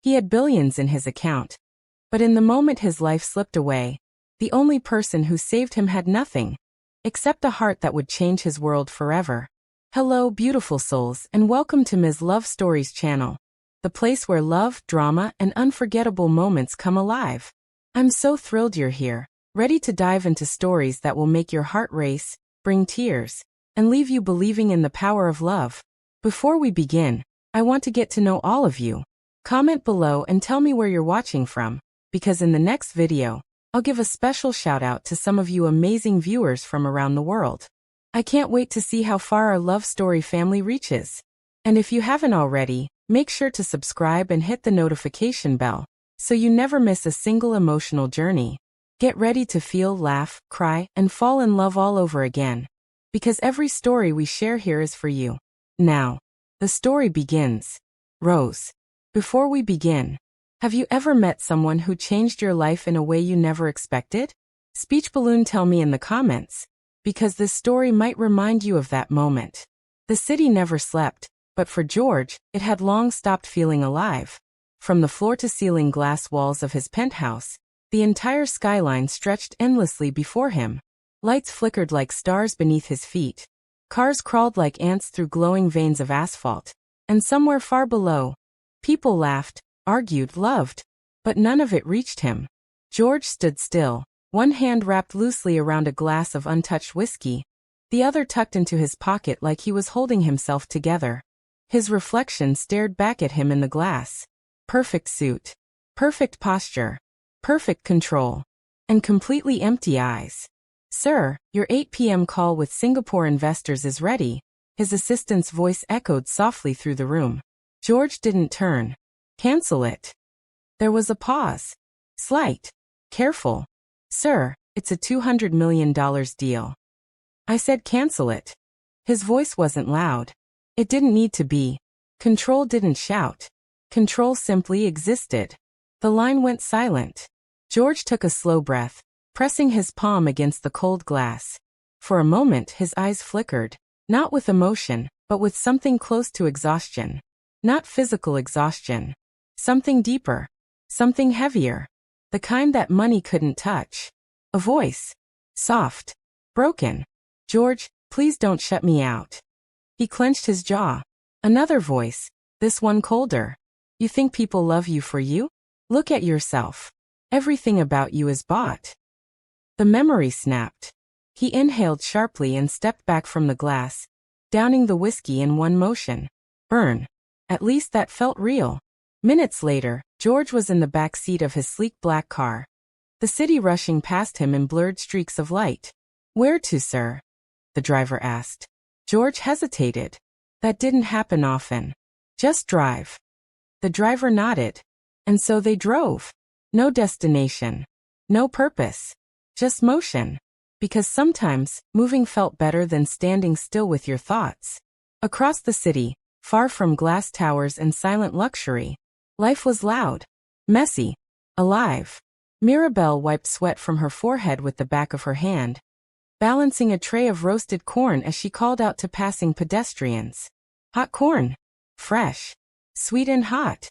He had billions in his account. But in the moment his life slipped away, the only person who saved him had nothing, except a heart that would change his world forever. Hello, beautiful souls, and welcome to Ms. Love Stories channel, the place where love, drama, and unforgettable moments come alive. I'm so thrilled you're here, ready to dive into stories that will make your heart race, bring tears, and leave you believing in the power of love. Before we begin, I want to get to know all of you. Comment below and tell me where you're watching from, because in the next video, I'll give a special shout out to some of you amazing viewers from around the world. I can't wait to see how far our love story family reaches. And if you haven't already, make sure to subscribe and hit the notification bell, so you never miss a single emotional journey. Get ready to feel, laugh, cry, and fall in love all over again. Because every story we share here is for you. Now, the story begins. Rose. Before we begin, have you ever met someone who changed your life in a way you never expected? Speech balloon, tell me in the comments, because this story might remind you of that moment. The city never slept, but for George, it had long stopped feeling alive. From the floor-to-ceiling glass walls of his penthouse, the entire skyline stretched endlessly before him. Lights flickered like stars beneath his feet. Cars crawled like ants through glowing veins of asphalt. And somewhere far below, people laughed, argued, loved, but none of it reached him. George stood still, one hand wrapped loosely around a glass of untouched whiskey, the other tucked into his pocket like he was holding himself together. His reflection stared back at him in the glass. Perfect suit, perfect posture, perfect control, and completely empty eyes. "Sir, your 8 p.m. call with Singapore investors is ready," his assistant's voice echoed softly through the room. George didn't turn. "Cancel it." There was a pause. Slight. Careful. "Sir, it's a $200 million deal." "I said cancel it." His voice wasn't loud. It didn't need to be. Control didn't shout. Control simply existed. The line went silent. George took a slow breath, pressing his palm against the cold glass. For a moment his eyes flickered, not with emotion, but with something close to exhaustion. Not physical exhaustion. Something deeper. Something heavier. The kind that money couldn't touch. A voice. Soft. Broken. "George, please don't shut me out." He clenched his jaw. Another voice. This one colder. "You think people love you for you? Look at yourself. Everything about you is bought." The memory snapped. He inhaled sharply and stepped back from the glass, downing the whiskey in one motion. Burn. At least that felt real. Minutes later, George was in the back seat of his sleek black car, the city rushing past him in blurred streaks of light. "Where to, sir?" the driver asked. George hesitated. That didn't happen often. "Just drive." The driver nodded. And so they drove. No destination. No purpose. Just motion. Because sometimes, moving felt better than standing still with your thoughts. Across the city, far from glass towers and silent luxury, life was loud, messy, alive. Mirabel wiped sweat from her forehead with the back of her hand, balancing a tray of roasted corn as she called out to passing pedestrians. "Hot corn. Fresh. Sweet and hot."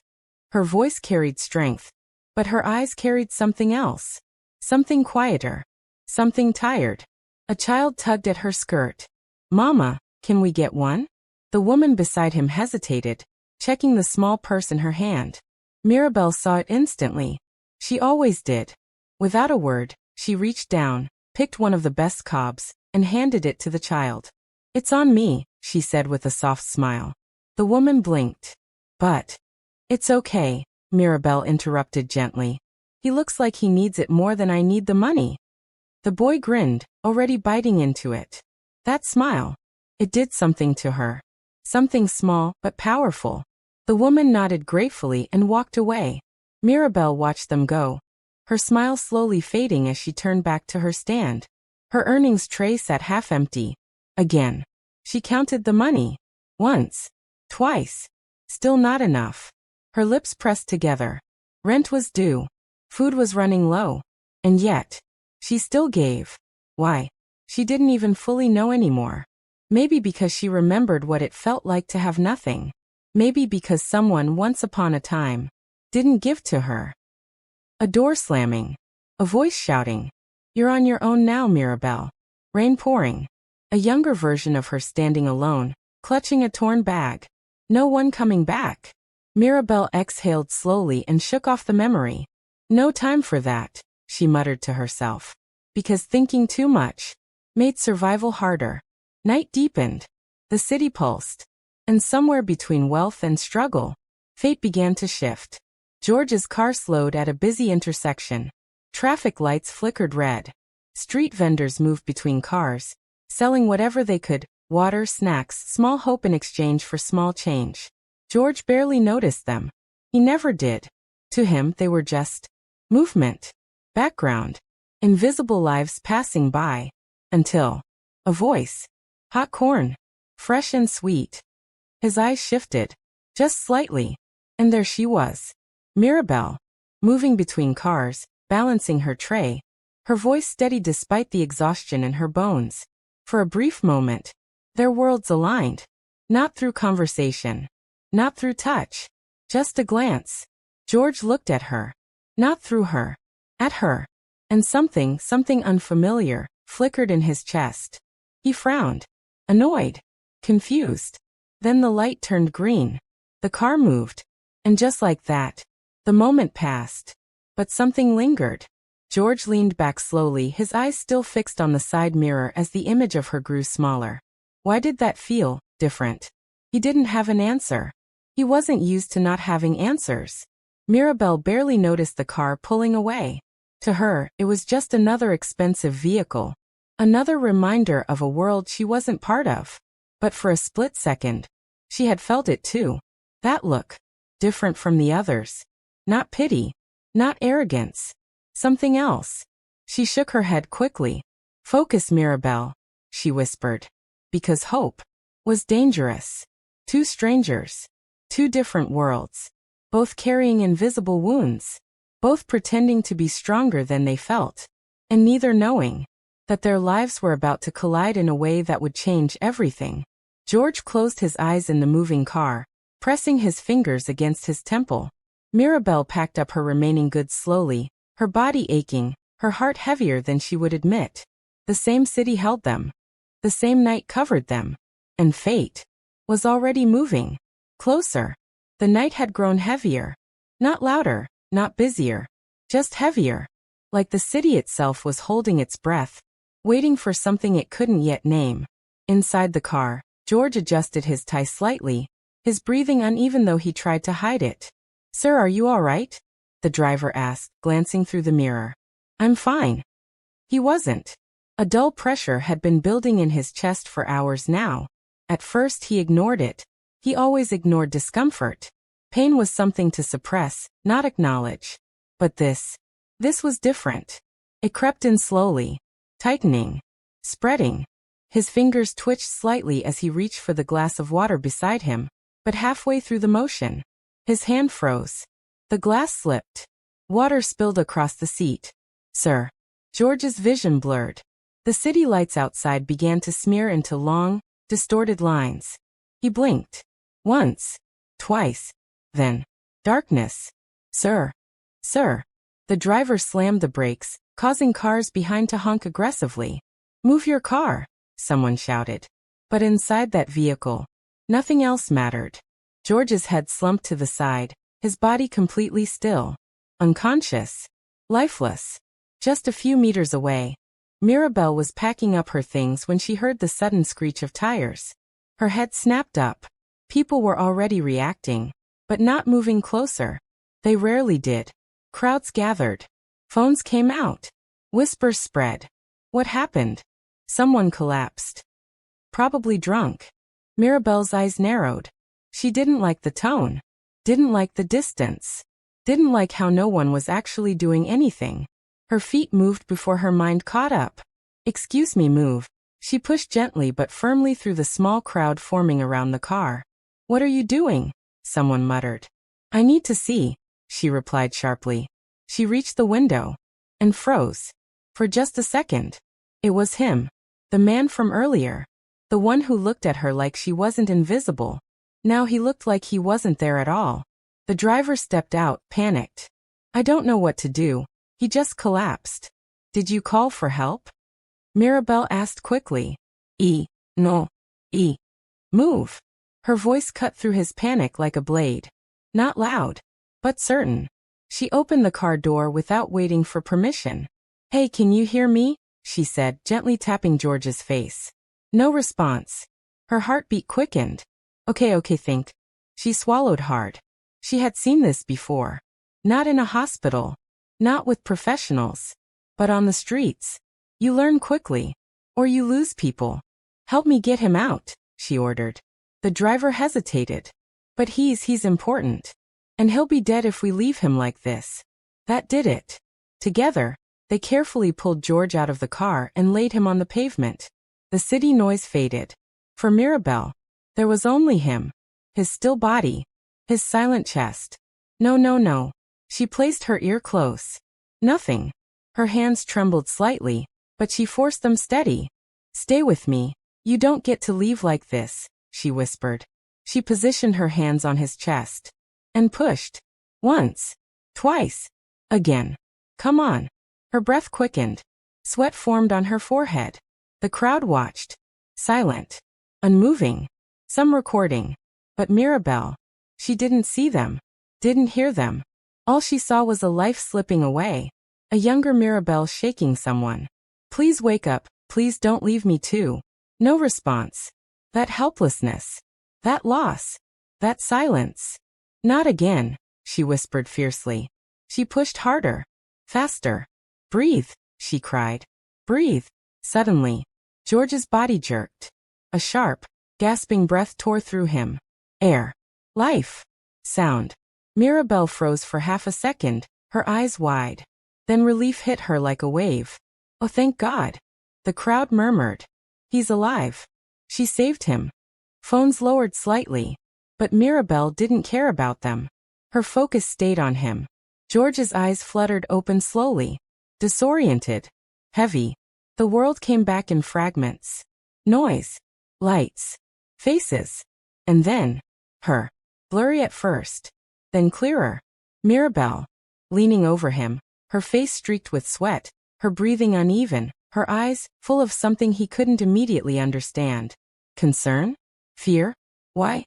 Her voice carried strength, but her eyes carried something else. Something quieter. Something tired. A child tugged at her skirt. "Mama, can we get one?" The woman beside him hesitated, checking the small purse in her hand. Mirabel saw it instantly. She always did. Without a word, she reached down, picked one of the best cobs, and handed it to the child. "It's on me," she said with a soft smile. The woman blinked. "But..." "It's okay," Mirabel interrupted gently. "He looks like he needs it more than I need the money." The boy grinned, already biting into it. That smile. It did something to her. Something small, but powerful. The woman nodded gratefully and walked away. Mirabel watched them go, her smile slowly fading as she turned back to her stand. Her earnings tray sat half empty. Again. She counted the money. Once. Twice. Still not enough. Her lips pressed together. Rent was due. Food was running low. And yet, she still gave. Why? She didn't even fully know anymore. Maybe because she remembered what it felt like to have nothing. Maybe because someone once upon a time didn't give to her. A door slamming. A voice shouting, "You're on your own now, Mirabel." Rain pouring. A younger version of her standing alone, clutching a torn bag. No one coming back. Mirabel exhaled slowly and shook off the memory. No time for that, she muttered to herself. Because thinking too much made survival harder. Night deepened. The city pulsed. And somewhere between wealth and struggle, fate began to shift. George's car slowed at a busy intersection. Traffic lights flickered red. Street vendors moved between cars, selling whatever they could, water, snacks, small hope in exchange for small change. George barely noticed them. He never did. To him, they were just movement, background, invisible lives passing by. Until a voice. Hot corn. Fresh and sweet. His eyes shifted. Just slightly. And there she was. Mirabel. Moving between cars, balancing her tray. Her voice steady despite the exhaustion in her bones. For a brief moment, their worlds aligned. Not through conversation. Not through touch. Just a glance. George looked at her. Not through her. At her. And something unfamiliar, flickered in his chest. He frowned. Annoyed. Confused. Then the light turned green. The car moved. And just like that, the moment passed. But something lingered. George leaned back slowly, his eyes still fixed on the side mirror as the image of her grew smaller. Why did that feel different? He didn't have an answer. He wasn't used to not having answers. Mirabel barely noticed the car pulling away. To her, it was just another expensive vehicle. Another reminder of a world she wasn't part of. But for a split second, she had felt it too. That look. Different from the others. Not pity. Not arrogance. Something else. She shook her head quickly. Focus, Mirabel, she whispered. Because hope was dangerous. Two strangers. Two different worlds. Both carrying invisible wounds. Both pretending to be stronger than they felt. And neither knowing that their lives were about to collide in a way that would change everything. George closed his eyes in the moving car, pressing his fingers against his temple. Mirabel packed up her remaining goods slowly, her body aching, her heart heavier than she would admit. The same city held them. The same night covered them. And fate was already moving. Closer. The night had grown heavier. Not louder, not busier. Just heavier. Like the city itself was holding its breath, waiting for something it couldn't yet name. Inside the car, George adjusted his tie slightly, his breathing uneven though he tried to hide it. "Sir, are you all right?" the driver asked, glancing through the mirror. "I'm fine." He wasn't. A dull pressure had been building in his chest for hours now. At first he ignored it. He always ignored discomfort. Pain was something to suppress, not acknowledge. But this was different. It crept in slowly, tightening, spreading. His fingers twitched slightly as he reached for the glass of water beside him, but halfway through the motion, his hand froze. The glass slipped. Water spilled across the seat. "Sir." George's vision blurred. The city lights outside began to smear into long, distorted lines. He blinked. Once. Twice. Then. Darkness. "Sir. Sir." The driver slammed the brakes, causing cars behind to honk aggressively. "Move your car," someone shouted. But inside that vehicle, nothing else mattered. George's head slumped to the side, his body completely still. Unconscious. Lifeless. Just a few meters away, Mirabel was packing up her things when she heard the sudden screech of tires. Her head snapped up. People were already reacting, but not moving closer. They rarely did. Crowds gathered. Phones came out. Whispers spread. What happened? Someone collapsed. Probably drunk. Mirabel's eyes narrowed. She didn't like the tone. Didn't like the distance. Didn't like how no one was actually doing anything. Her feet moved before her mind caught up. "Excuse me, move." She pushed gently but firmly through the small crowd forming around the car. "What are you doing?" someone muttered. "I need to see," she replied sharply. She reached the window and froze. For just a second. It was him. The man from earlier. The one who looked at her like she wasn't invisible. Now he looked like he wasn't there at all. The driver stepped out, panicked. I don't know what to do. He just collapsed. Did you call for help? Mirabel asked quickly. No. Move. Her voice cut through his panic like a blade. Not loud, but certain. She opened the car door without waiting for permission. Hey, can you hear me? She said, gently tapping George's face. No response. Her heartbeat quickened. Okay, think. She swallowed hard. She had seen this before. Not in a hospital. Not with professionals. But on the streets. You learn quickly. Or you lose people. Help me get him out, she ordered. The driver hesitated. But he's important. And he'll be dead if we leave him like this. That did it. Together, they carefully pulled George out of the car and laid him on the pavement. The city noise faded. For Mirabel, there was only him. His still body. His silent chest. No. She placed her ear close. Nothing. Her hands trembled slightly, but she forced them steady. Stay with me. You don't get to leave like this, she whispered. She positioned her hands on his chest. And pushed. Once. Twice. Again. Come on. Her breath quickened. Sweat formed on her forehead. The crowd watched. Silent. Unmoving. Some recording. But Mirabel. She didn't see them. Didn't hear them. All she saw was a life slipping away. A younger Mirabel shaking someone. Please wake up. Please don't leave me too. No response. That helplessness. That loss. That silence. Not again, she whispered fiercely. She pushed harder. Faster. Breathe, she cried. Breathe. Suddenly, George's body jerked. A sharp, gasping breath tore through him. Air. Life. Sound. Mirabel froze for half a second, her eyes wide. Then relief hit her like a wave. Oh, thank God. The crowd murmured. He's alive. She saved him. Phones lowered slightly. But Mirabel didn't care about them. Her focus stayed on him. George's eyes fluttered open slowly. Disoriented. Heavy. The world came back in fragments. Noise. Lights. Faces. And then, her. Blurry at first. Then clearer. Mirabel. Leaning over him, her face streaked with sweat, her breathing uneven, her eyes full of something he couldn't immediately understand. Concern? Fear? Why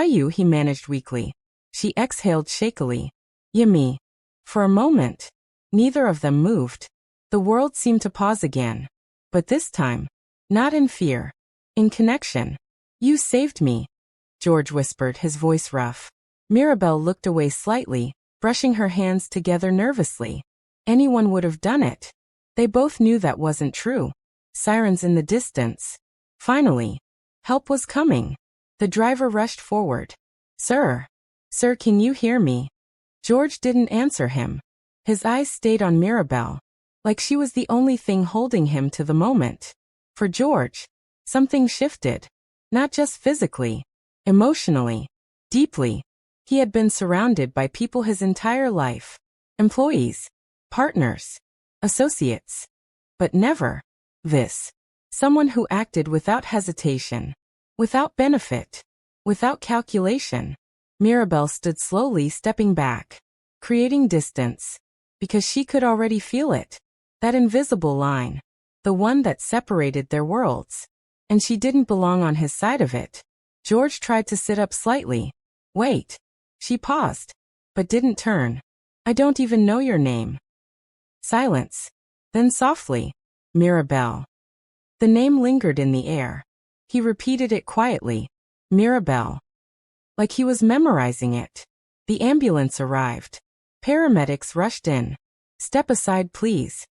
you? He managed weakly. She exhaled shakily. Yummy. For a moment, neither of them moved. The world seemed to pause again. But this time, not in fear. In connection. You saved me, George whispered, his voice rough. Mirabel looked away slightly, brushing her hands together nervously. Anyone would have done it. They both knew that wasn't true. Sirens in the distance. Finally, help was coming. The driver rushed forward. Sir, can you hear me? George didn't answer him. His eyes stayed on Mirabel, like she was the only thing holding him to the moment. For George, something shifted. Not just physically, emotionally, deeply. He had been surrounded by people his entire life. Employees, partners, associates. But never this. Someone who acted without hesitation. Without benefit. Without calculation. Mirabel stood slowly, stepping back. Creating distance. Because she could already feel it. That invisible line. The one that separated their worlds. And she didn't belong on his side of it. George tried to sit up slightly. Wait. She paused. But didn't turn. I don't even know your name. Silence. Then softly. Mirabel. The name lingered in the air. He repeated it quietly. Mirabel. Like he was memorizing it. The ambulance arrived. Paramedics rushed in. Step aside, please.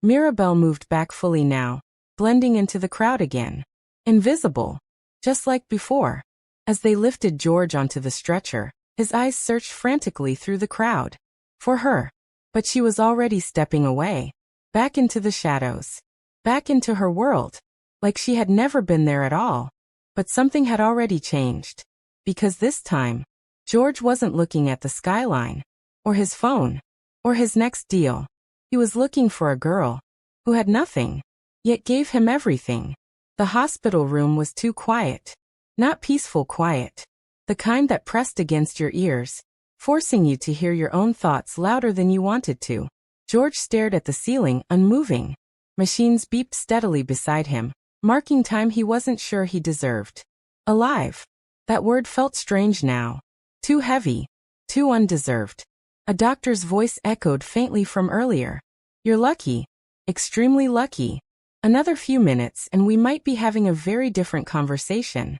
Mirabel moved back fully now, blending into the crowd again. Invisible. Just like before. As they lifted George onto the stretcher, his eyes searched frantically through the crowd. For her. But she was already stepping away. Back into the shadows. Back into her world. Like she had never been there at all. But something had already changed. Because this time, George wasn't looking at the skyline. Or his phone. Or his next deal. He was looking for a girl. Who had nothing. Yet gave him everything. The hospital room was too quiet. Not peaceful quiet. The kind that pressed against your ears. forcing you to hear your own thoughts louder than you wanted to. George stared at the ceiling, unmoving. Machines beeped steadily beside him, marking time he wasn't sure he deserved. Alive. That word felt strange now. Too heavy. Too undeserved. A doctor's voice echoed faintly from earlier. You're lucky. Extremely lucky. Another few minutes and we might be having a very different conversation.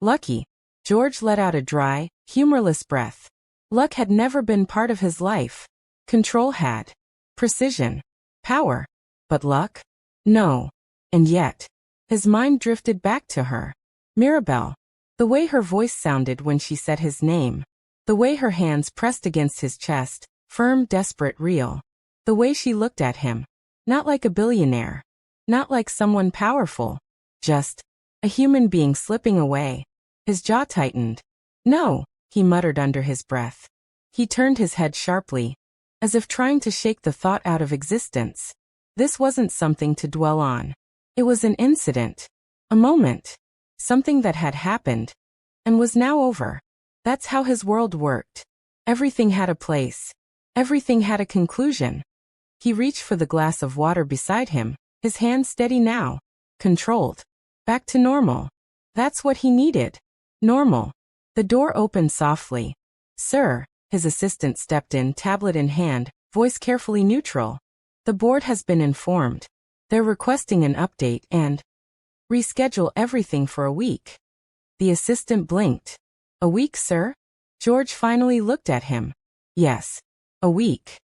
Lucky. George let out a dry, humorless breath. Luck had never been part of his life. Control had. Precision. Power. But luck? No. And yet, his mind drifted back to her. Mirabel. The way her voice sounded when she said his name. The way her hands pressed against his chest, firm, desperate, real. The way she looked at him. Not like a billionaire. Not like someone powerful. Just a human being slipping away. His jaw tightened. No, he muttered under his breath. He turned his head sharply, as if trying to shake the thought out of existence. This wasn't something to dwell on. It was an incident. A moment. Something that had happened. And was now over. That's how his world worked. Everything had a place. Everything had a conclusion. He reached for the glass of water beside him, his hand steady now. Controlled. Back to normal. That's what he needed. Normal. The door opened softly. Sir, his assistant stepped in, tablet in hand, voice carefully neutral. The board has been informed. They're requesting an update and reschedule everything for a week. The assistant blinked. A week, sir? George finally looked at him. Yes. A week.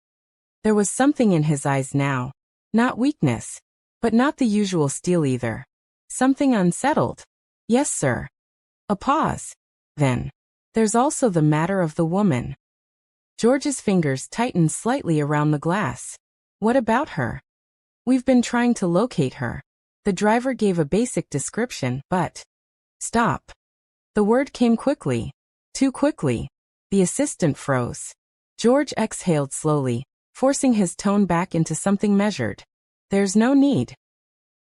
There was something in his eyes now. Not weakness. But not the usual steel either. Something unsettled. Yes, sir. A pause. Then. There's also the matter of the woman. George's fingers tightened slightly around the glass. What about her? We've been trying to locate her. The driver gave a basic description, but... Stop. The word came quickly. Too quickly. The assistant froze. George exhaled slowly, forcing his tone back into something measured. There's no need.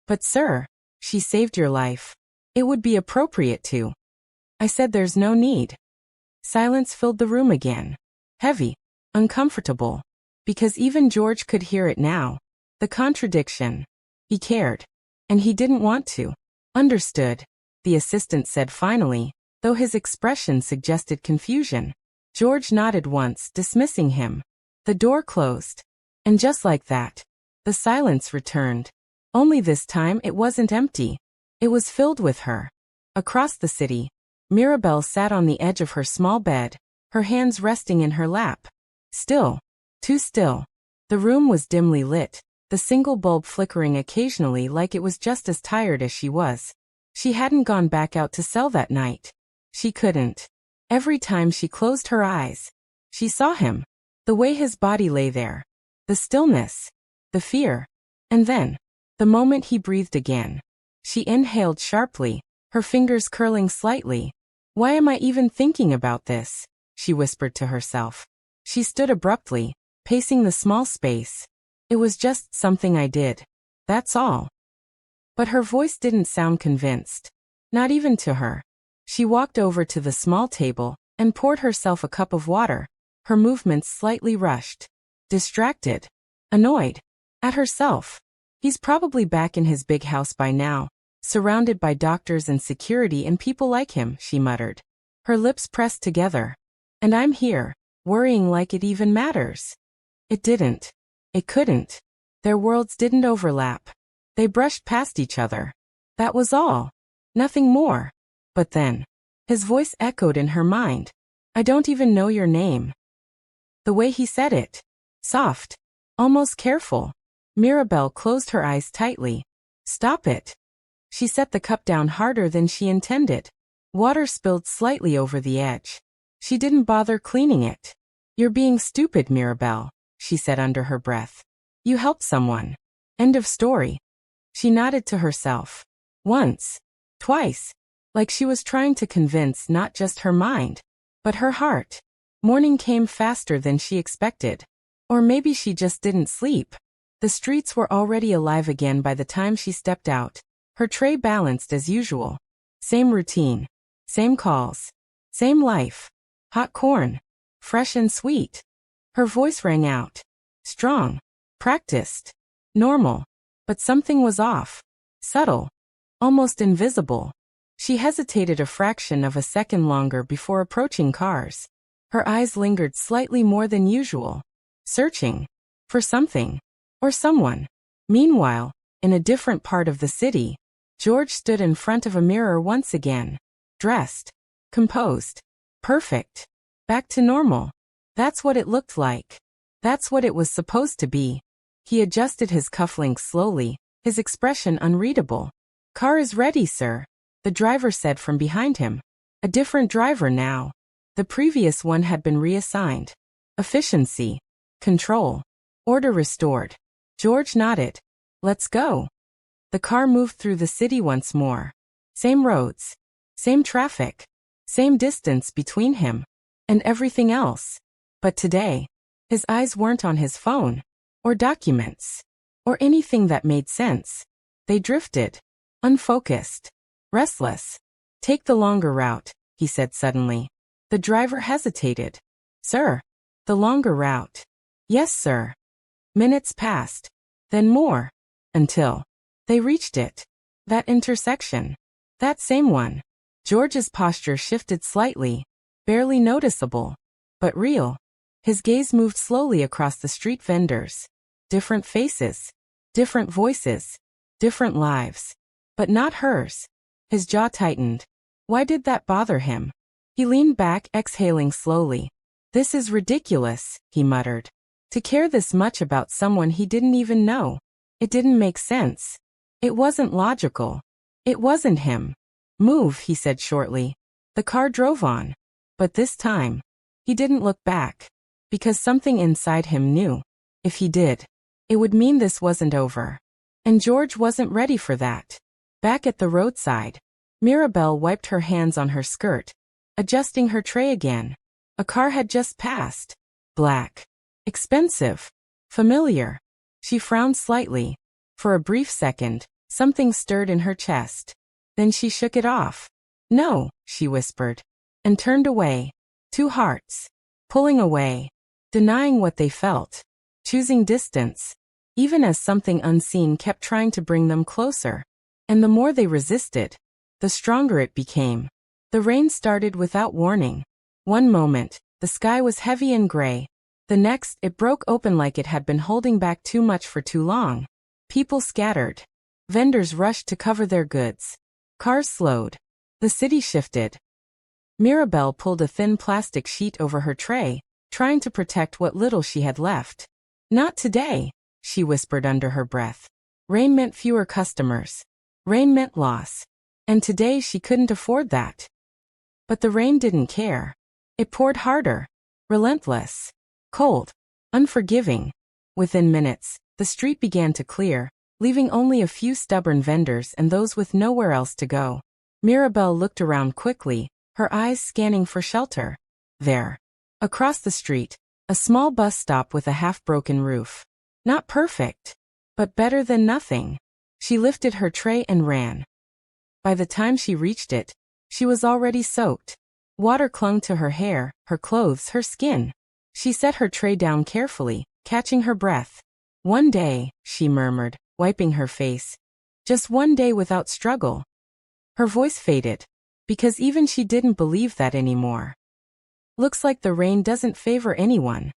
But sir, she saved your life. It would be appropriate to. I said there's no need. Silence filled the room again. Heavy. Uncomfortable. Because even George could hear it now. The contradiction. He cared. And he didn't want to. Understood. The assistant said finally, though his expression suggested confusion. George nodded once, dismissing him. The door closed. And just like that, the silence returned. Only this time it wasn't empty. It was filled with her. Across the city, Mirabel sat on the edge of her small bed, her hands resting in her lap. Still. Too still. The room was dimly lit, the single bulb flickering occasionally like it was just as tired as she was. She hadn't gone back out to sell that night. She couldn't. Every time she closed her eyes, she saw him. The way his body lay there. The stillness. The fear. And then, the moment he breathed again. She inhaled sharply, her fingers curling slightly. Why am I even thinking about this? She whispered to herself. She stood abruptly, pacing the small space. It was just something I did. That's all. But her voice didn't sound convinced. Not even to her. She walked over to the small table and poured herself a cup of water, her movements slightly rushed. Distracted. Annoyed. At herself. He's probably back in his big house by now, surrounded by doctors and security and people like him, she muttered. Her lips pressed together. And I'm here, worrying like it even matters. It didn't. It couldn't. Their worlds didn't overlap. They brushed past each other. That was all. Nothing more. But then, his voice echoed in her mind. I don't even know your name. The way he said it. Soft. Almost careful. Mirabel closed her eyes tightly. Stop it. She set the cup down harder than she intended. Water spilled slightly over the edge. She didn't bother cleaning it. You're being stupid, Mirabel, she said under her breath. You helped someone. End of story. She nodded to herself. Once. Twice. Like she was trying to convince not just her mind, but her heart. Morning came faster than she expected. Or maybe she just didn't sleep. The streets were already alive again by the time she stepped out. Her tray balanced as usual. Same routine. Same calls. Same life. Hot corn. fresh and sweet. Her voice rang out. Strong. Practiced. Normal. But something was off. Subtle. Almost invisible. She hesitated a fraction of a second longer before approaching cars. Her eyes lingered slightly more than usual, searching for something or someone. Meanwhile, in a different part of the city, George stood in front of a mirror once again. Dressed. Composed. Perfect. Back to normal. That's what it looked like. That's what it was supposed to be. He adjusted his cufflinks slowly, his expression unreadable. Car is ready, sir, the driver said from behind him. A different driver now. The previous one had been reassigned. Efficiency. Control. Order restored. George nodded. Let's go. The car moved through the city once more. Same roads. Same traffic. Same distance between him and everything else. But today, his eyes weren't on his phone, or documents, or anything that made sense. They drifted. Unfocused. Restless. Take the longer route, he said suddenly. The driver hesitated. Sir. The longer route. Yes, sir. Minutes passed. Then more. Until they reached it. That intersection. That same one. George's posture shifted slightly. Barely noticeable. But real. His gaze moved slowly across the street vendors. Different faces. Different voices. Different lives. But not hers. His jaw tightened. Why did that bother him? He leaned back, exhaling slowly. This is ridiculous, he muttered. To care this much about someone he didn't even know. It didn't make sense. It wasn't logical. It wasn't him. Move, he said shortly. The car drove on. But this time, he didn't look back. Because something inside him knew. If he did, it would mean this wasn't over. And George wasn't ready for that. Back at the roadside, Mirabel wiped her hands on her skirt, adjusting her tray again. A car had just passed. Black. Expensive. Familiar. She frowned slightly. For a brief second, something stirred in her chest. Then she shook it off. No, she whispered. And turned away. Two hearts. Pulling away. Denying what they felt. Choosing distance. Even as something unseen kept trying to bring them closer. And the more they resisted, the stronger it became. The rain started without warning. One moment, the sky was heavy and gray. The next, it broke open like it had been holding back too much for too long. People scattered. Vendors rushed to cover their goods. Cars slowed. The city shifted. Mirabel pulled a thin plastic sheet over her tray, trying to protect what little she had left. Not today, she whispered under her breath. Rain meant fewer customers. Rain meant loss. And today she couldn't afford that. But the rain didn't care. It poured harder. Relentless. Cold. Unforgiving. Within minutes, the street began to clear, leaving only a few stubborn vendors and those with nowhere else to go. Mirabel looked around quickly, her eyes scanning for shelter. There. Across the street, a small bus stop with a half-broken roof. Not perfect, but better than nothing. She lifted her tray and ran. By the time she reached it, she was already soaked. Water clung to her hair, her clothes, her skin. She set her tray down carefully, catching her breath. One day, she murmured, wiping her face. Just one day without struggle. Her voice faded, because even she didn't believe that anymore. Looks like the rain doesn't favor anyone.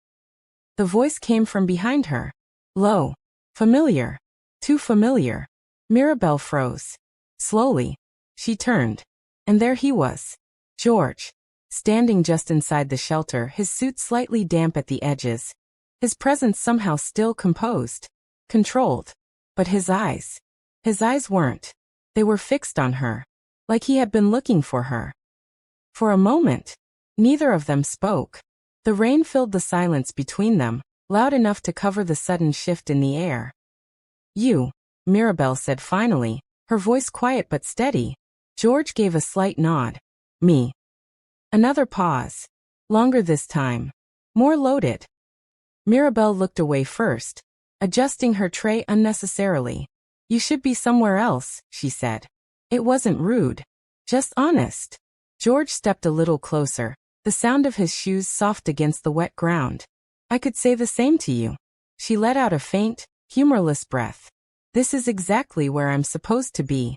The voice came from behind her. Low. Familiar. Too familiar. Mirabel froze. Slowly, she turned. And there he was. George. Standing just inside the shelter, his suit slightly damp at the edges. His presence somehow still composed. Controlled. But his eyes weren't. They were fixed on her. Like he had been looking for her. For a moment, neither of them spoke. The rain filled the silence between them, loud enough to cover the sudden shift in the air. You, Mirabel said finally, her voice quiet but steady. George gave a slight nod. Me. Another pause. Longer this time. More loaded. Mirabel looked away first, adjusting her tray unnecessarily. You should be somewhere else, she said. It wasn't rude. Just honest. George stepped a little closer, the sound of his shoes soft against the wet ground. I could say the same to you. She let out a faint, humorless breath. This is exactly where I'm supposed to be.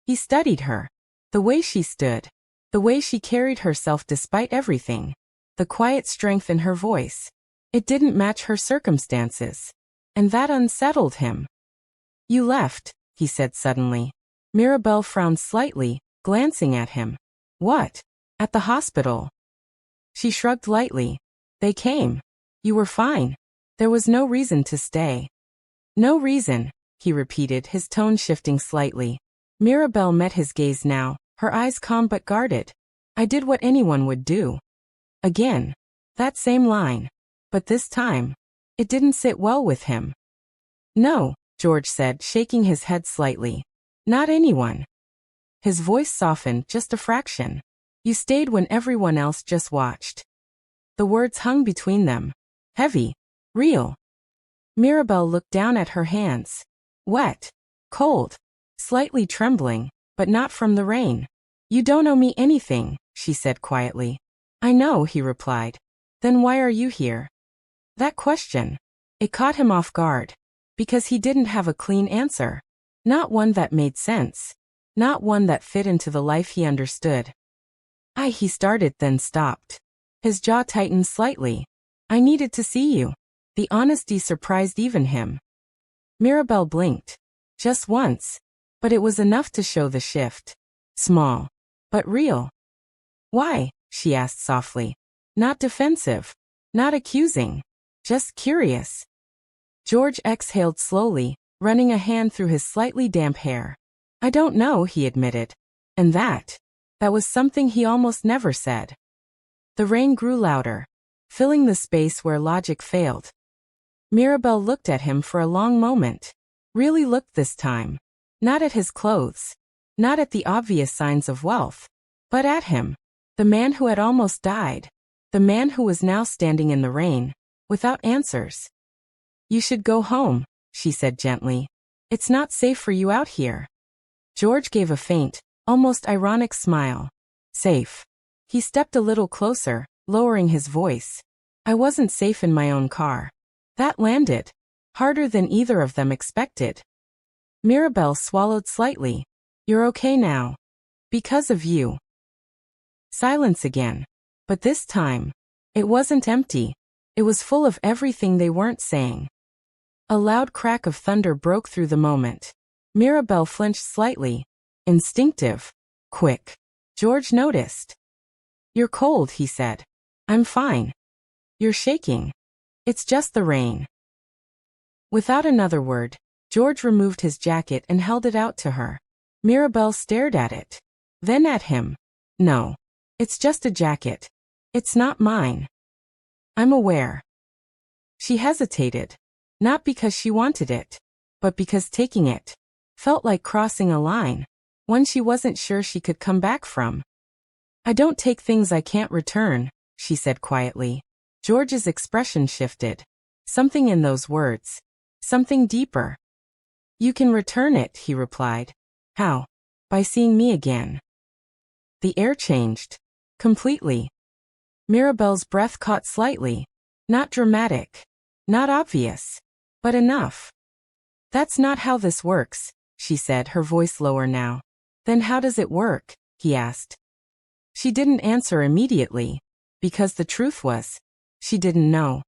He studied her. The way she stood. The way she carried herself despite everything. The quiet strength in her voice. It didn't match her circumstances. And that unsettled him. You left, he said suddenly. Mirabel frowned slightly, glancing at him. What? At the hospital. She shrugged lightly. They came. You were fine. There was no reason to stay. No reason, he repeated, his tone shifting slightly. Mirabel met his gaze now, her eyes calm but guarded. I did what anyone would do. Again. That same line. But this time, it didn't sit well with him. No, George said, shaking his head slightly. Not anyone. His voice softened just a fraction. You stayed when everyone else just watched. The words hung between them. Heavy. Real. Mirabel looked down at her hands. Wet. Cold. Slightly trembling, but not from the rain. You don't owe me anything, she said quietly. I know, he replied. Then why are you here? That question. It caught him off guard. Because he didn't have a clean answer. Not one that made sense. Not one that fit into the life he understood. He started, then stopped. His jaw tightened slightly. I needed to see you. The honesty surprised even him. Mirabel blinked. Just once. But it was enough to show the shift. Small. But real. Why? She asked softly. Not defensive. Not accusing. Just curious. George exhaled slowly, running a hand through his slightly damp hair. I don't know, he admitted. And that was something he almost never said. The rain grew louder, filling the space where logic failed. Mirabel looked at him for a long moment. Really looked this time. Not at his clothes. Not at the obvious signs of wealth. But at him. The man who had almost died. The man who was now standing in the rain, without answers. You should go home, she said gently. It's not safe for you out here. George gave a faint, almost ironic smile. Safe. He stepped a little closer, lowering his voice. I wasn't safe in my own car. That landed. Harder than either of them expected. Mirabel swallowed slightly. You're okay now. Because of you. Silence again. But this time, it wasn't empty. It was full of everything they weren't saying. A loud crack of thunder broke through the moment. Mirabel flinched slightly. Instinctive. Quick. George noticed. You're cold, he said. I'm fine. You're shaking. It's just the rain. Without another word, George removed his jacket and held it out to her. Mirabel stared at it. Then at him. No. It's just a jacket. It's not mine. I'm aware. She hesitated. Not because she wanted it, but because taking it felt like crossing a line, one she wasn't sure she could come back from. I don't take things I can't return, she said quietly. George's expression shifted. Something in those words. Something deeper. You can return it, he replied. How? By seeing me again. The air changed. Completely. Mirabel's breath caught slightly. Not dramatic. Not obvious. But enough. That's not how this works, she said, her voice lower now. Then how does it work? He asked. She didn't answer immediately. Because the truth was, she didn't know.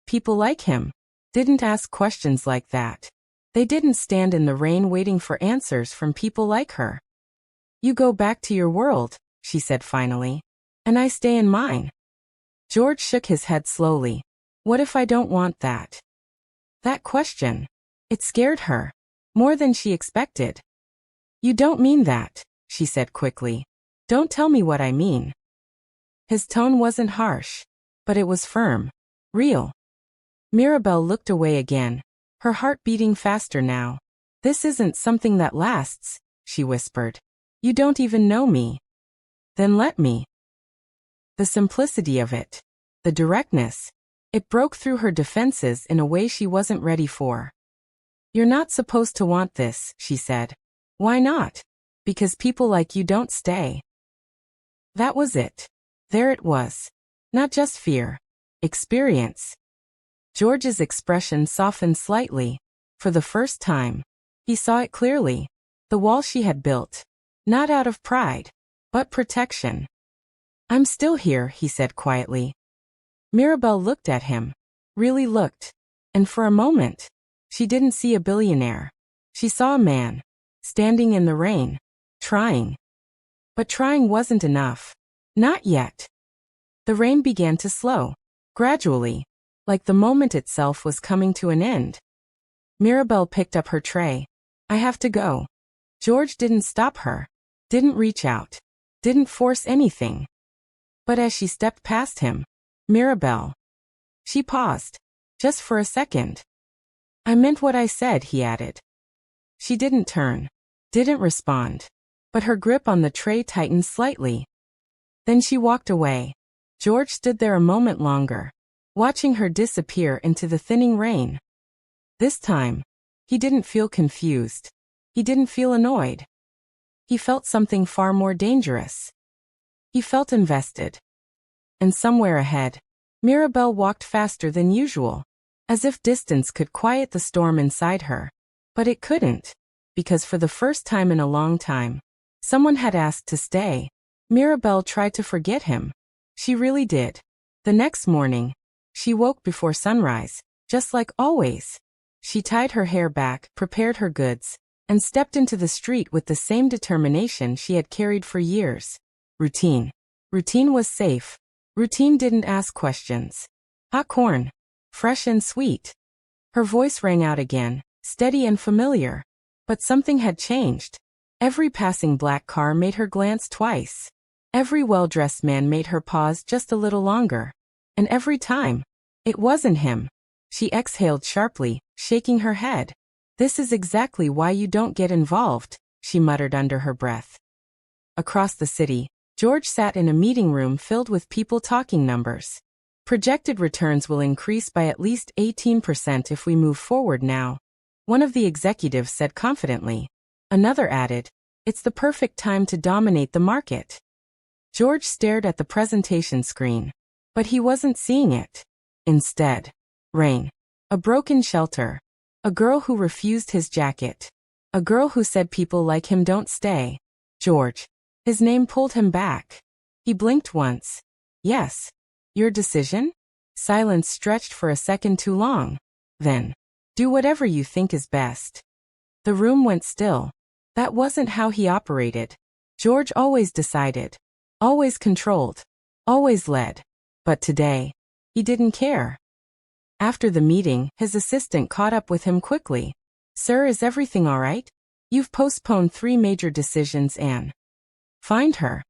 People like him didn't ask questions like that. They didn't stand in the rain waiting for answers from people like her. You go back to your world, she said finally. And I stay in mine. George shook his head slowly. What if I don't want that? That question. It scared her. More than she expected. You don't mean that, she said quickly. Don't tell me what I mean. His tone wasn't harsh. But it was firm. Real. Mirabel looked away again. Her heart beating faster now. This isn't something that lasts, she whispered. You don't even know me. Then let me. The simplicity of it. The directness. It broke through her defenses in a way she wasn't ready for. You're not supposed to want this, she said. Why not? Because people like you don't stay. That was it. There it was. Not just fear. Experience. George's expression softened slightly. For the first time, he saw it clearly. The wall she had built. Not out of pride, but protection. I'm still here, he said quietly. Mirabel looked at him. Really looked. And for a moment, she didn't see a billionaire. She saw a man. Standing in the rain. Trying. But trying wasn't enough. Not yet. The rain began to slow. Gradually. Like the moment itself was coming to an end. Mirabel picked up her tray. I have to go. George didn't stop her. Didn't reach out. Didn't force anything. But as she stepped past him, Mirabel. She paused. Just for a second. I meant what I said, he added. She didn't turn. Didn't respond. But her grip on the tray tightened slightly. Then she walked away. George stood there a moment longer, watching her disappear into the thinning rain. This time, he didn't feel confused. He didn't feel annoyed. He felt something far more dangerous. He felt invested. And somewhere ahead, Mirabel walked faster than usual, as if distance could quiet the storm inside her. But it couldn't, because for the first time in a long time, someone had asked to stay. Mirabel tried to forget him. She really did. The next morning, she woke before sunrise, just like always. She tied her hair back, prepared her goods, and stepped into the street with the same determination she had carried for years. Routine. Routine was safe. Routine didn't ask questions. Hot corn. Fresh and sweet. Her voice rang out again, steady and familiar. But something had changed. Every passing black car made her glance twice. Every well-dressed man made her pause just a little longer. And every time, it wasn't him. She exhaled sharply, shaking her head. This is exactly why you don't get involved, she muttered under her breath. Across the city, George sat in a meeting room filled with people talking numbers. Projected returns will increase by at least 18% if we move forward now, one of the executives said confidently. Another added, it's the perfect time to dominate the market. George stared at the presentation screen, but he wasn't seeing it. Instead, rain. A broken shelter. A girl who refused his jacket. A girl who said people like him don't stay. George. His name pulled him back. He blinked once. Yes. Your decision? Silence stretched for a second too long. Then. Do whatever you think is best. The room went still. That wasn't how he operated. George always decided. Always controlled. Always led. But today, he didn't care. After the meeting, his assistant caught up with him quickly. Sir, is everything all right? You've postponed 3 major decisions and find her.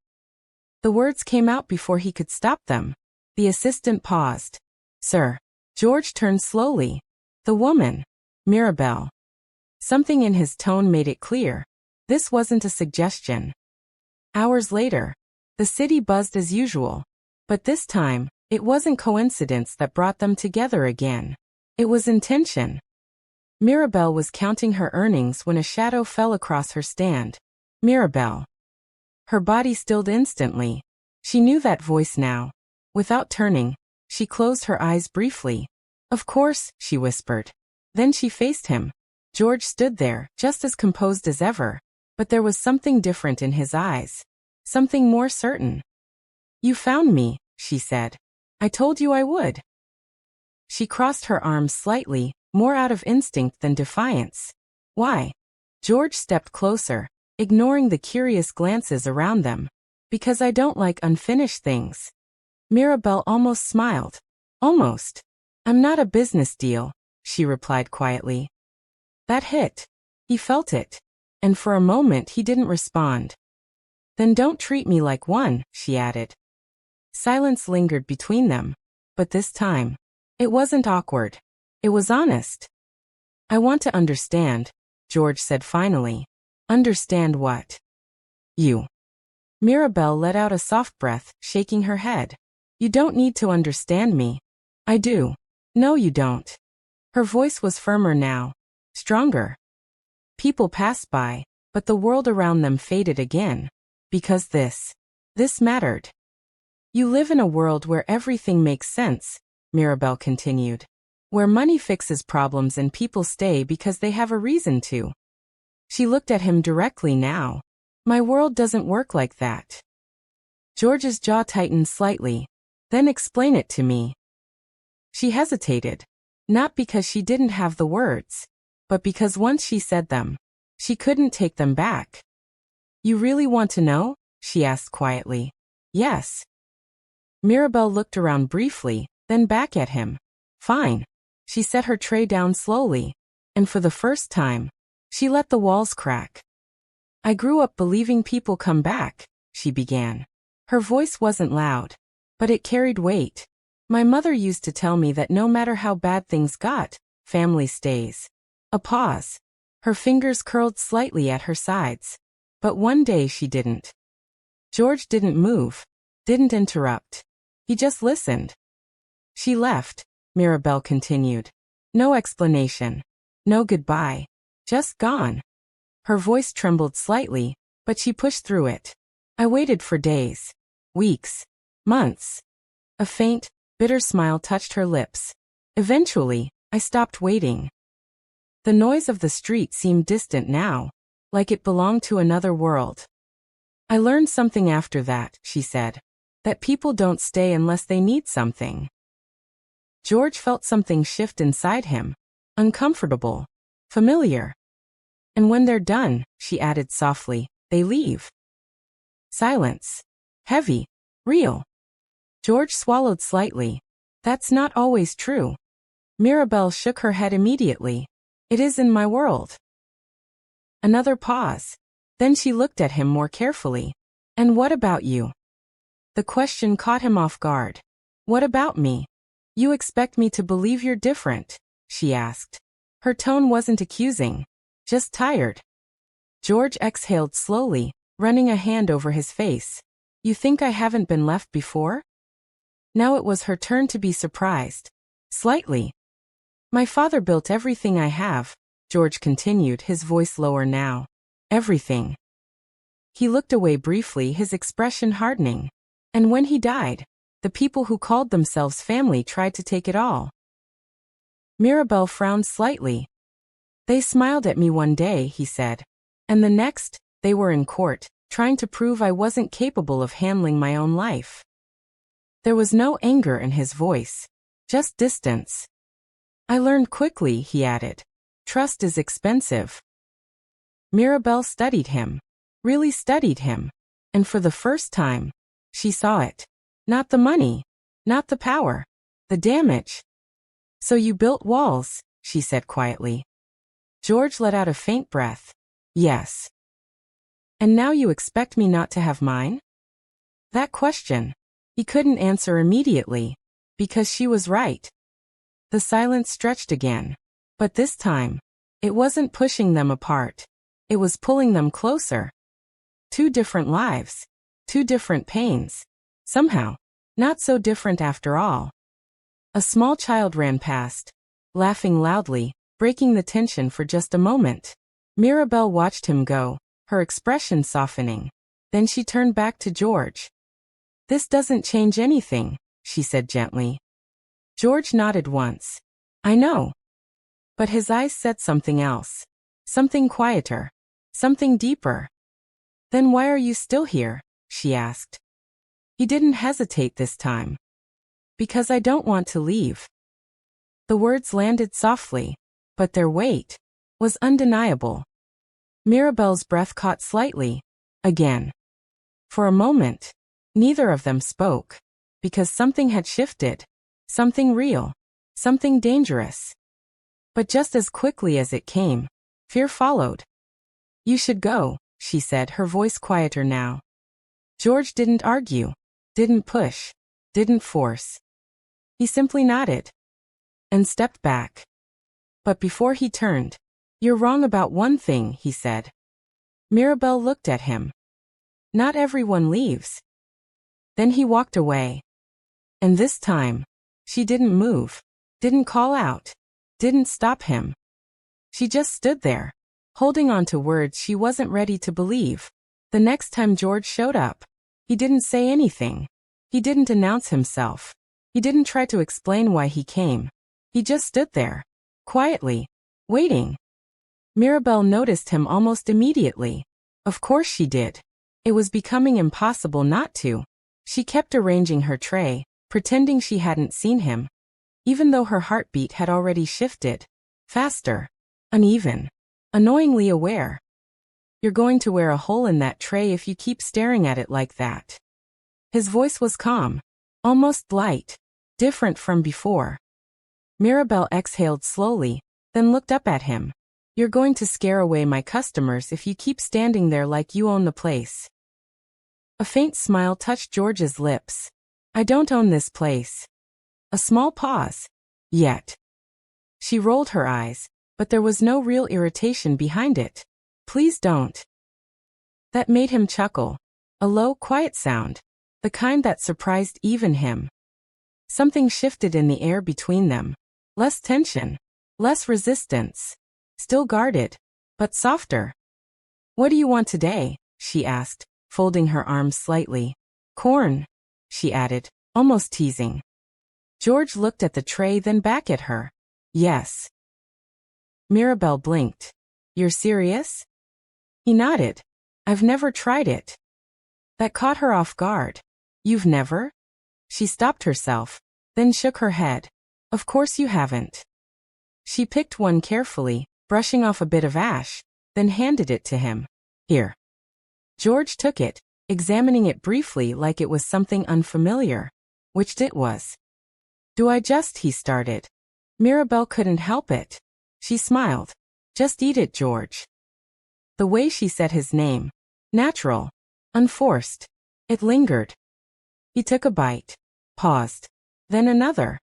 The words came out before he could stop them. The assistant paused. Sir. George turned slowly. The woman. Mirabel. Something in his tone made it clear. This wasn't a suggestion. Hours later, the city buzzed as usual. But this time, it wasn't coincidence that brought them together again. It was intention. Mirabel was counting her earnings when a shadow fell across her stand. Mirabel. Her body stilled instantly. She knew that voice now. Without turning, she closed her eyes briefly. Of course, she whispered. Then she faced him. George stood there, just as composed as ever. But there was something different in his eyes. Something more certain. You found me, she said. I told you I would. She crossed her arms slightly, more out of instinct than defiance. Why? George stepped closer, ignoring the curious glances around them. Because I don't like unfinished things. Mirabel almost smiled. Almost. I'm not a business deal, she replied quietly. That hit. He felt it. And for a moment he didn't respond. Then don't treat me like one, she added. Silence lingered between them. But this time, it wasn't awkward. It was honest. I want to understand, George said finally. Understand what? You. Mirabel let out a soft breath, shaking her head. You don't need to understand me. I do. No, you don't. Her voice was firmer now. Stronger. People passed by, but the world around them faded again. Because this mattered. You live in a world where everything makes sense, Mirabel continued. Where money fixes problems and people stay because they have a reason to. She looked at him directly now. My world doesn't work like that. George's jaw tightened slightly. Then explain it to me. She hesitated. Not because she didn't have the words, but because once she said them, she couldn't take them back. You really want to know? She asked quietly. Yes. Mirabel looked around briefly, then back at him. Fine. She set her tray down slowly, and for the first time, she let the walls crack. I grew up believing people come back, she began. Her voice wasn't loud, but it carried weight. My mother used to tell me that no matter how bad things got, family stays. A pause. Her fingers curled slightly at her sides. But one day she didn't. George didn't move, didn't interrupt. He just listened. She left, Mirabel continued. No explanation. No goodbye. Just gone. Her voice trembled slightly, but she pushed through it. I waited for days, weeks, months. A faint, bitter smile touched her lips. Eventually, I stopped waiting. The noise of the street seemed distant now, like it belonged to another world. I learned something after that, she said. That people don't stay unless they need something. George felt something shift inside him. Uncomfortable. Familiar. And when they're done, she added softly, they leave. Silence. Heavy. Real. George swallowed slightly. That's not always true. Mirabel shook her head immediately. It is in my world. Another pause. Then she looked at him more carefully. And what about you? The question caught him off guard. What about me? You expect me to believe you're different, she asked. Her tone wasn't accusing, just tired. George exhaled slowly, running a hand over his face. You think I haven't been left before? Now it was her turn to be surprised. Slightly. My father built everything I have, George continued, his voice lower now. Everything. He looked away briefly, his expression hardening. And when he died, the people who called themselves family tried to take it all. Mirabel frowned slightly. They smiled at me one day, he said. And the next, they were in court, trying to prove I wasn't capable of handling my own life. There was no anger in his voice, just distance. I learned quickly, he added. Trust is expensive. Mirabel studied him, really studied him, and for the first time, she saw it. Not the money, not the power, the damage. So you built walls, she said quietly. George let out a faint breath. Yes. And now you expect me not to have mine? That question, he couldn't answer immediately, because she was right. The silence stretched again, but this time, it wasn't pushing them apart. It was pulling them closer. Two different lives, two different pains. Somehow, not so different after all. A small child ran past, laughing loudly, breaking the tension for just a moment. Mirabel watched him go, her expression softening. Then she turned back to George. This doesn't change anything, she said gently. George nodded once. I know. But his eyes said something else. Something quieter. Something deeper. Then why are you still here? She asked. He didn't hesitate this time. Because I don't want to leave. The words landed softly, but their weight was undeniable. Mirabel's breath caught slightly, again. For a moment, neither of them spoke, because something had shifted, something real, something dangerous. But just as quickly as it came, fear followed. You should go, she said, her voice quieter now. George didn't argue, didn't push, didn't force. He simply nodded and stepped back. But before he turned, you're wrong about one thing, he said. Mirabel looked at him. Not everyone leaves. Then he walked away. And this time, she didn't move, didn't call out, didn't stop him. She just stood there, holding on to words she wasn't ready to believe. The next time George showed up, he didn't say anything. He didn't announce himself. He didn't try to explain why he came. He just stood there, quietly, waiting. Mirabel noticed him almost immediately. Of course she did. It was becoming impossible not to. She kept arranging her tray, pretending she hadn't seen him, even though her heartbeat had already shifted. Faster. Uneven. Annoyingly aware. You're going to wear a hole in that tray if you keep staring at it like that. His voice was calm, almost light, different from before. Mirabel exhaled slowly, then looked up at him. You're going to scare away my customers if you keep standing there like you own the place. A faint smile touched George's lips. I don't own this place. A small pause. Yet. She rolled her eyes, but there was no real irritation behind it. Please don't. That made him chuckle. A low, quiet sound. The kind that surprised even him. Something shifted in the air between them. Less tension. Less resistance. Still guarded, but softer. What do you want today? She asked, folding her arms slightly. Corn, she added, almost teasing. George looked at the tray then back at her. Yes. Mirabel blinked. You're serious? He nodded. I've never tried it. That caught her off guard. You've never? She stopped herself, then shook her head. Of course you haven't. She picked one carefully, brushing off a bit of ash, then handed it to him. Here. George took it, examining it briefly like it was something unfamiliar, which it was. Do I just, he started. Mirabel couldn't help it. She smiled. Just eat it, George. The way she said his name. Natural. Unforced. It lingered. He took a bite. Paused. Then another.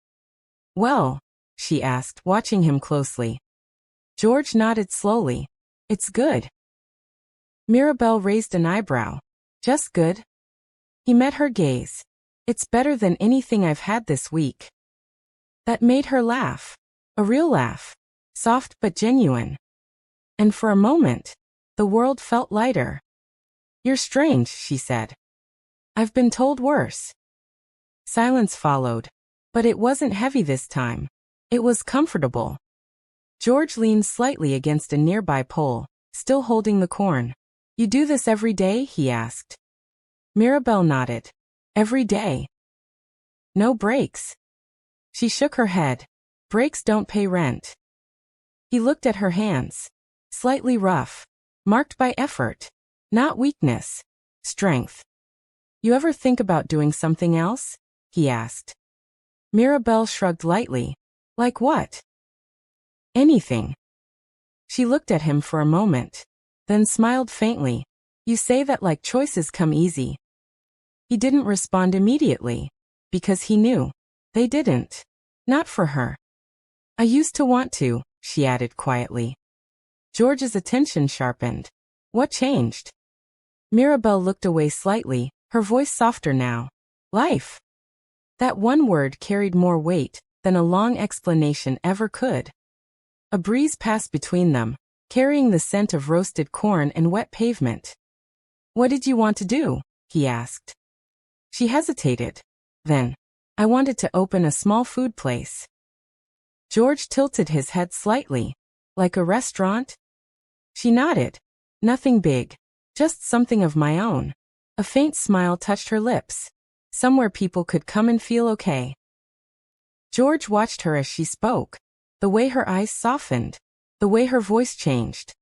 Well? She asked, watching him closely. George nodded slowly. It's good. Mirabel raised an eyebrow. Just good? He met her gaze. It's better than anything I've had this week. That made her laugh. A real laugh. Soft but genuine. And for a moment, the world felt lighter. You're strange, she said. I've been told worse. Silence followed. But it wasn't heavy this time. It was comfortable. George leaned slightly against a nearby pole, still holding the corn. You do this every day? He asked. Mirabel nodded. Every day. No breaks. She shook her head. Breaks don't pay rent. He looked at her hands. Slightly rough. Marked by effort. Not weakness. Strength. You ever think about doing something else? He asked. Mirabel shrugged lightly. Like what? Anything. She looked at him for a moment, then smiled faintly. You say that like choices come easy. He didn't respond immediately, because he knew. They didn't. Not for her. I used to want to, she added quietly. George's attention sharpened. What changed? Mirabel looked away slightly, her voice softer now. Life. That one word carried more weight than a long explanation ever could. A breeze passed between them, carrying the scent of roasted corn and wet pavement. What did you want to do? He asked. She hesitated. Then, I wanted to open a small food place. George tilted his head slightly. Like a restaurant? She nodded. Nothing big. Just something of my own. A faint smile touched her lips. Somewhere people could come and feel okay. George watched her as she spoke. The way her eyes softened. The way her voice changed.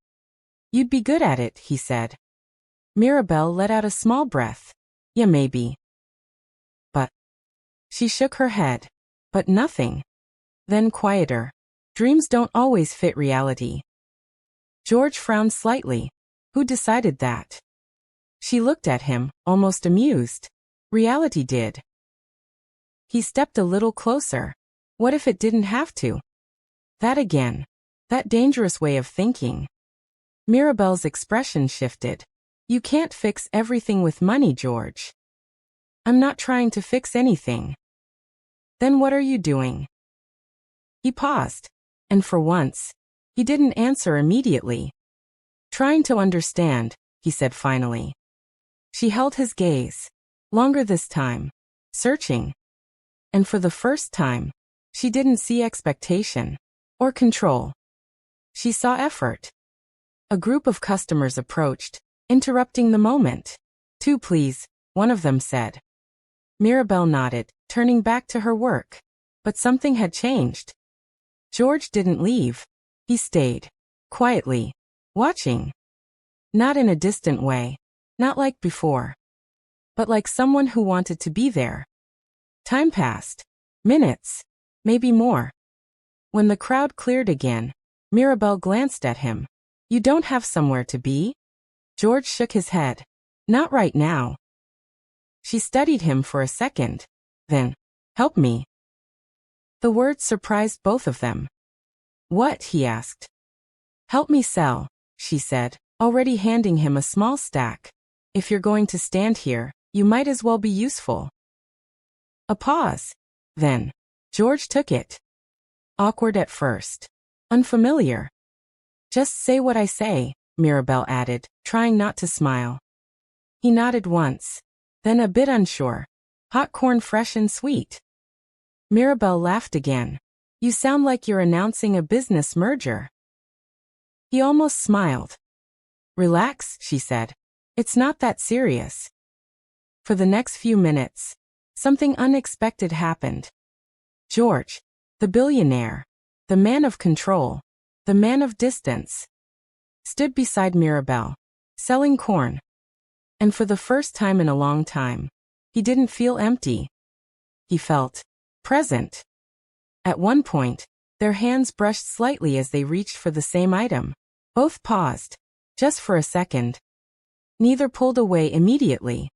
You'd be good at it, he said. Mirabel let out a small breath. Yeah, maybe. But. She shook her head. But nothing. Then quieter. Dreams don't always fit reality. George frowned slightly. Who decided that? She looked at him, almost amused. Reality did. He stepped a little closer. What if it didn't have to? That again. That dangerous way of thinking. Mirabel's expression shifted. You can't fix everything with money, George. I'm not trying to fix anything. Then what are you doing? He paused. And for once, he didn't answer immediately. Trying to understand, he said finally. She held his gaze. Longer this time. searching. And for the first time, she didn't see expectation or control. She saw effort. A group of customers approached, interrupting the moment. "Two, please," one of them said. Mirabel nodded, turning back to her work. But something had changed. George didn't leave. He stayed, quietly, watching. Not in a distant way, not like before, but like someone who wanted to be there. Time passed. Minutes, maybe more. When the crowd cleared again, Mirabel glanced at him. "You don't have somewhere to be?" George shook his head. "Not right now." She studied him for a second. Then, "Help me." The words surprised both of them. "What?" he asked. "Help me sell," she said, already handing him a small stack. "If you're going to stand here, you might as well be useful." A pause. Then, George took it. Awkward at first. Unfamiliar. "Just say what I say," Mirabel added, trying not to smile. He nodded once. Then a bit unsure. "Hot corn, fresh and sweet." Mirabel laughed again. "You sound like you're announcing a business merger." He almost smiled. "Relax," she said. "It's not that serious." For the next few minutes, something unexpected happened. George, the billionaire, the man of control, the man of distance, stood beside Mirabel, selling corn. And for the first time in a long time, he didn't feel empty. He felt present. At one point, their hands brushed slightly as they reached for the same item. Both paused, just for a second. Neither pulled away immediately.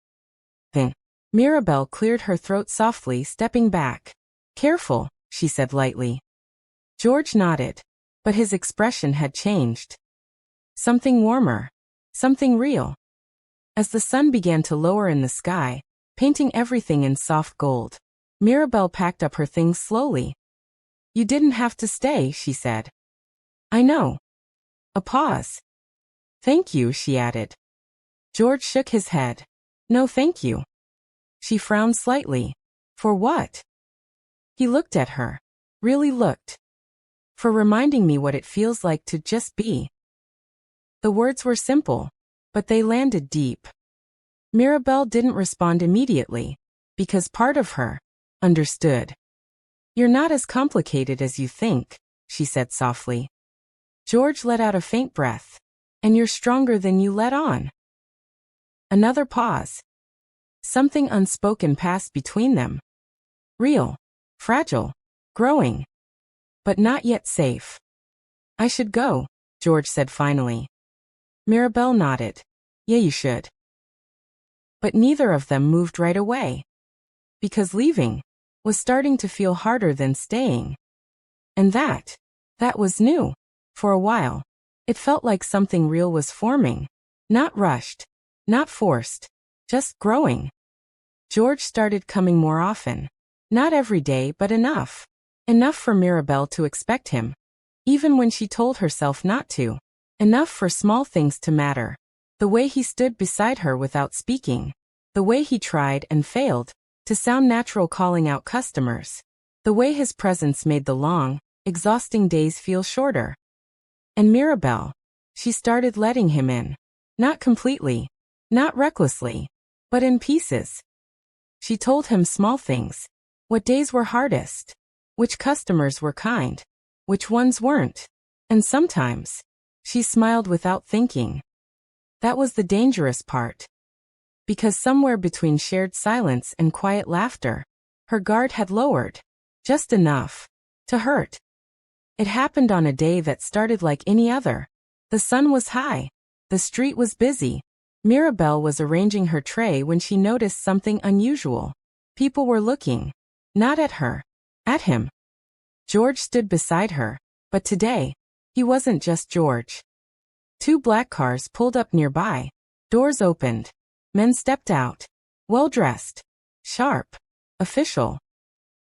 Then, Mirabel cleared her throat softly, stepping back. "Careful," she said lightly. George nodded, but his expression had changed. Something warmer. Something real. As the sun began to lower in the sky, painting everything in soft gold, Mirabel packed up her things slowly. "You didn't have to stay," she said. "I know." A pause. "Thank you," she added. George shook his head. "No, thank you." She frowned slightly. "For what?" He looked at her. Really looked. "For reminding me what it feels like to just be." The words were simple, but they landed deep. Mirabel didn't respond immediately, because part of her understood. "You're not as complicated as you think," she said softly. George let out a faint breath. "And you're stronger than you let on." Another pause. Something unspoken passed between them. Real, fragile, growing, but not yet safe. "I should go," George said finally. Mirabel nodded. "Yeah, you should." But neither of them moved right away. Because leaving was starting to feel harder than staying. And that was new. For a while, it felt like something real was forming. Not rushed, not forced, just growing. George started coming more often. Not every day, but enough. Enough for Mirabel to expect him. Even when she told herself not to. Enough for small things to matter. The way he stood beside her without speaking. The way he tried and failed to sound natural calling out customers. The way his presence made the long, exhausting days feel shorter. And Mirabel, she started letting him in. Not completely, not recklessly, but in pieces. She told him small things. What days were hardest. Which customers were kind. Which ones weren't. And sometimes, she smiled without thinking. That was the dangerous part. Because somewhere between shared silence and quiet laughter, her guard had lowered. Just enough to hurt. It happened on a day that started like any other. The sun was high. The street was busy. Mirabel was arranging her tray when she noticed something unusual. People were looking. Not at her. At him. George stood beside her. But today, he wasn't just George. Two black cars pulled up nearby. Doors opened. Men stepped out. Well-dressed. Sharp. Official.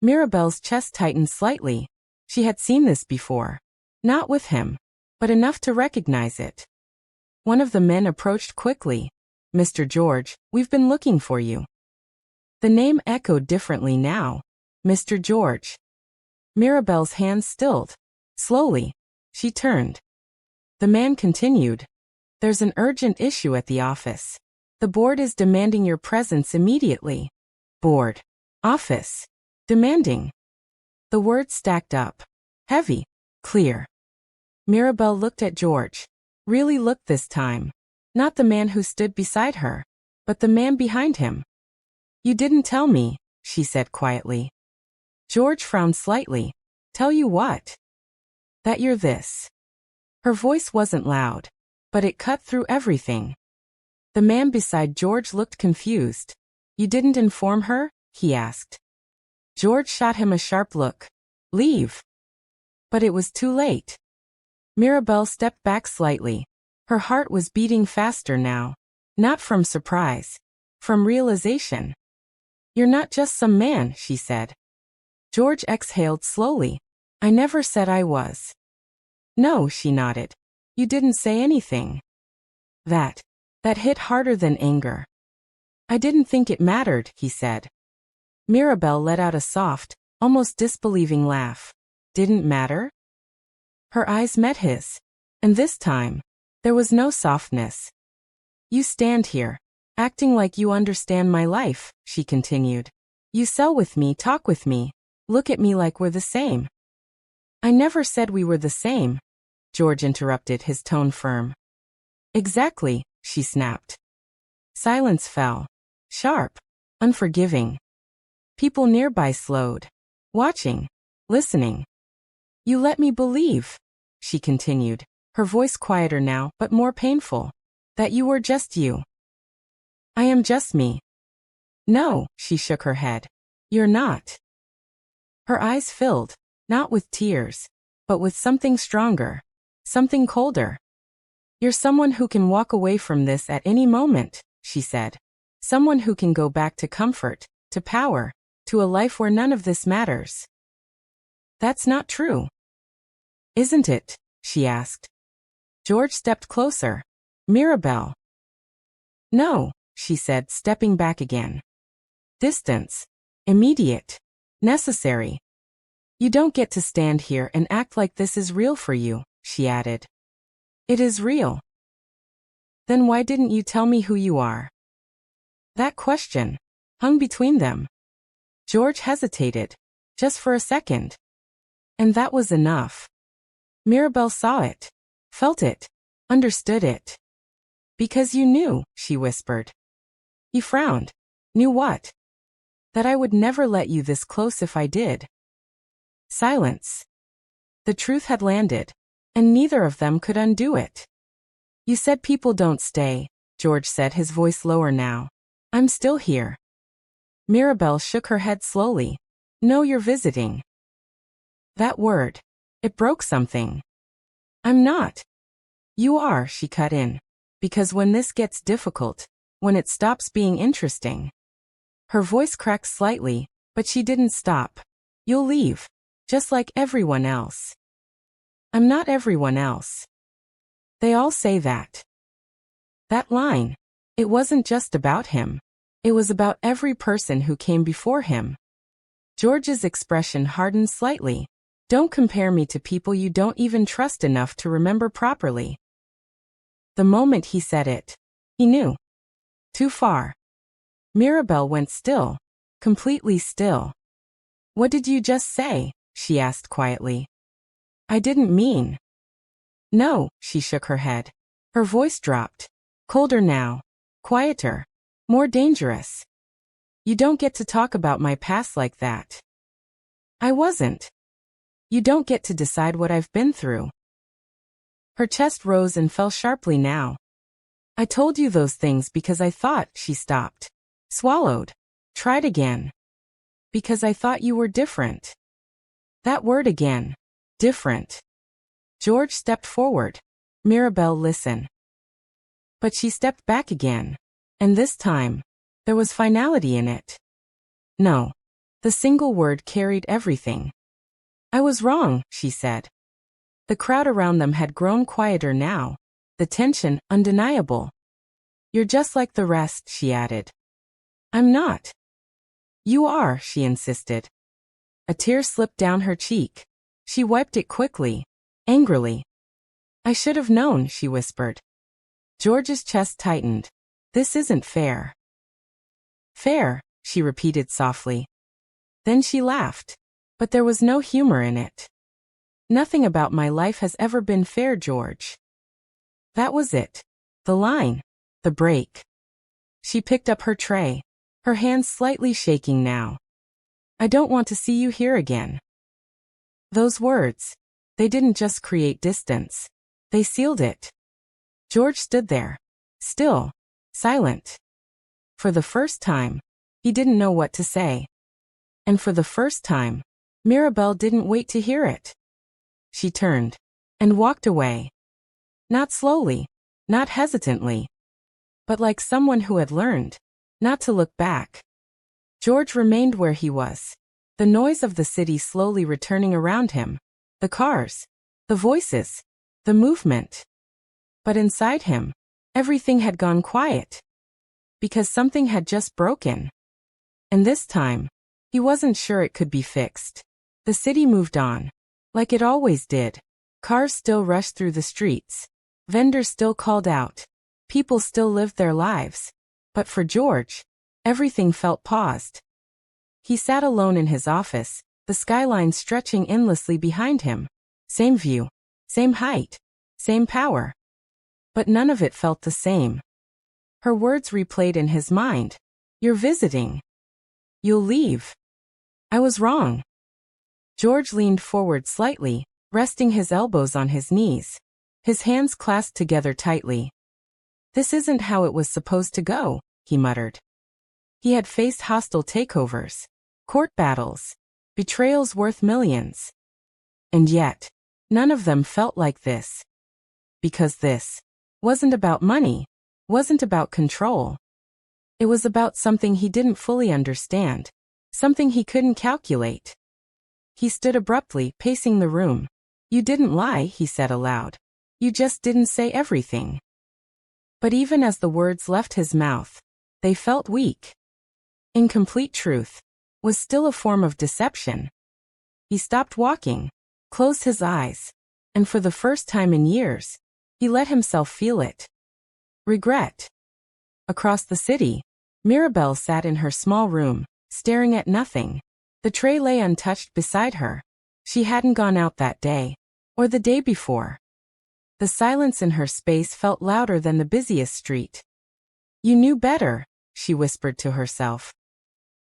Mirabel's chest tightened slightly. She had seen this before. Not with him, but enough to recognize it. One of the men approached quickly. "Mr. George, we've been looking for you." The name echoed differently now. Mr. George. Mirabel's hands stilled. Slowly, she turned. The man continued. There's an urgent issue at the office. The board is demanding your presence immediately. Board. Office. Demanding. The words stacked up. Heavy. Clear. Mirabel looked at George. Really looked this time. Not the man who stood beside her, but the man behind him. You didn't tell me, she said quietly. George frowned slightly. Tell you what? That you're this. Her voice wasn't loud, but it cut through everything. The man beside George looked confused. You didn't inform her? He asked. George shot him a sharp look. Leave. But it was too late. Mirabel stepped back slightly. Her heart was beating faster now. Not from surprise. From realization. You're not just some man, she said. George exhaled slowly. I never said I was. No, she nodded. You didn't say anything. That hit harder than anger. I didn't think it mattered, he said. Mirabel let out a soft, almost disbelieving laugh. Didn't matter? Her eyes met his. And this time, there was no softness. You stand here, acting like you understand my life, she continued. You sell with me, talk with me, look at me like we're the same. I never said we were the same, George interrupted, his tone firm. Exactly, she snapped. Silence fell. Sharp. Unforgiving. People nearby slowed. Watching. Listening. You let me believe, she continued, her voice quieter now but more painful, that you were just you. I am just me. No, she shook her head. You're not. Her eyes filled, not with tears, but with something stronger, something colder. You're someone who can walk away from this at any moment, she said. Someone who can go back to comfort, to power, to a life where none of this matters. That's not true. Isn't it? She asked. George stepped closer. Mirabel. No, she said, stepping back again. Distance. Immediate. Necessary. You don't get to stand here and act like this is real for you, she added. It is real. Then why didn't you tell me who you are? That question hung between them. George hesitated, just for a second. And that was enough. Mirabel saw it, felt it, understood it. Because you knew, she whispered. He frowned. Knew what? That I would never let you this close if I did. Silence. The truth had landed, and neither of them could undo it. You said people don't stay, George said, his voice lower now. I'm still here. Mirabel shook her head slowly. No, you're visiting. That word. It broke something. I'm not. You are, she cut in. Because when this gets difficult, when it stops being interesting. Her voice cracked slightly, but she didn't stop. You'll leave. Just like everyone else. I'm not everyone else. They all say that. That line. It wasn't just about him. It was about every person who came before him. George's expression hardened slightly. Don't compare me to people you don't even trust enough to remember properly. The moment he said it, he knew. Too far. Mirabel went still. Completely still. What did you just say? She asked quietly. I didn't mean. No, she shook her head. Her voice dropped. Colder now. Quieter. More dangerous. You don't get to talk about my past like that. I wasn't. You don't get to decide what I've been through. Her chest rose and fell sharply now. I told you those things because I thought, she stopped. Swallowed. Tried again. Because I thought you were different. That word again. Different. George stepped forward. Mirabel, listen. But she stepped back again. And this time, there was finality in it. No. The single word carried everything. I was wrong, she said. The crowd around them had grown quieter now. The tension, undeniable. You're just like the rest, she added. I'm not. You are, she insisted. A tear slipped down her cheek. She wiped it quickly, angrily. I should have known, she whispered. George's chest tightened. This isn't fair. Fair, she repeated softly. Then she laughed. But there was no humor in it. Nothing about my life has ever been fair, George. That was it. The line. The break. She picked up her tray, her hands slightly shaking now. I don't want to see you here again. Those words, they didn't just create distance. They sealed it. George stood there, still, silent. For the first time, he didn't know what to say. And for the first time, Mirabel didn't wait to hear it. She turned and walked away. Not slowly, not hesitantly, but like someone who had learned not to look back. George remained where he was, the noise of the city slowly returning around him, the cars, the voices, the movement. But inside him, everything had gone quiet. Because something had just broken. And this time, he wasn't sure it could be fixed. The city moved on, like it always did. Cars still rushed through the streets. Vendors still called out. People still lived their lives. But for George, everything felt paused. He sat alone in his office, the skyline stretching endlessly behind him. Same view, same height, same power. But none of it felt the same. Her words replayed in his mind. You're visiting. You'll leave. I was wrong. George leaned forward slightly, resting his elbows on his knees. His hands clasped together tightly. This isn't how it was supposed to go, he muttered. He had faced hostile takeovers, court battles, betrayals worth millions. And yet, none of them felt like this. Because this wasn't about money, wasn't about control. It was about something he didn't fully understand, something he couldn't calculate. He stood abruptly, pacing the room. You didn't lie, he said aloud. You just didn't say everything. But even as the words left his mouth, they felt weak. Incomplete truth was still a form of deception. He stopped walking, closed his eyes, and for the first time in years, he let himself feel it. Regret. Across the city, Mirabel sat in her small room, staring at nothing. The tray lay untouched beside her. She hadn't gone out that day, or the day before. The silence in her space felt louder than the busiest street. You knew better, she whispered to herself.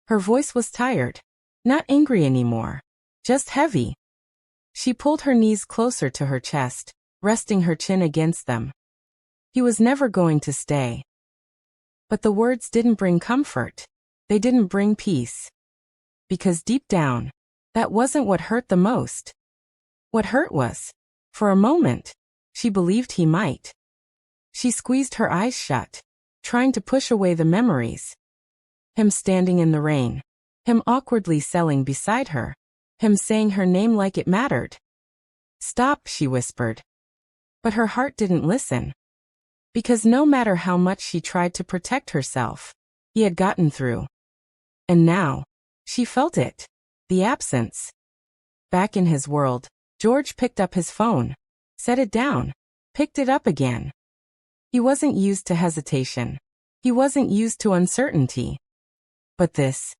Her voice was tired, not angry anymore, just heavy. She pulled her knees closer to her chest, resting her chin against them. He was never going to stay. But the words didn't bring comfort. They didn't bring peace. Because deep down, that wasn't what hurt the most. What hurt was, for a moment, she believed he might. She squeezed her eyes shut, trying to push away the memories. Him standing in the rain. Him awkwardly selling beside her. Him saying her name like it mattered. Stop, she whispered. But her heart didn't listen. Because no matter how much she tried to protect herself, he had gotten through. And now, she felt it. The absence. Back in his world, George picked up his phone. Set it down. Picked it up again. He wasn't used to hesitation. He wasn't used to uncertainty. But this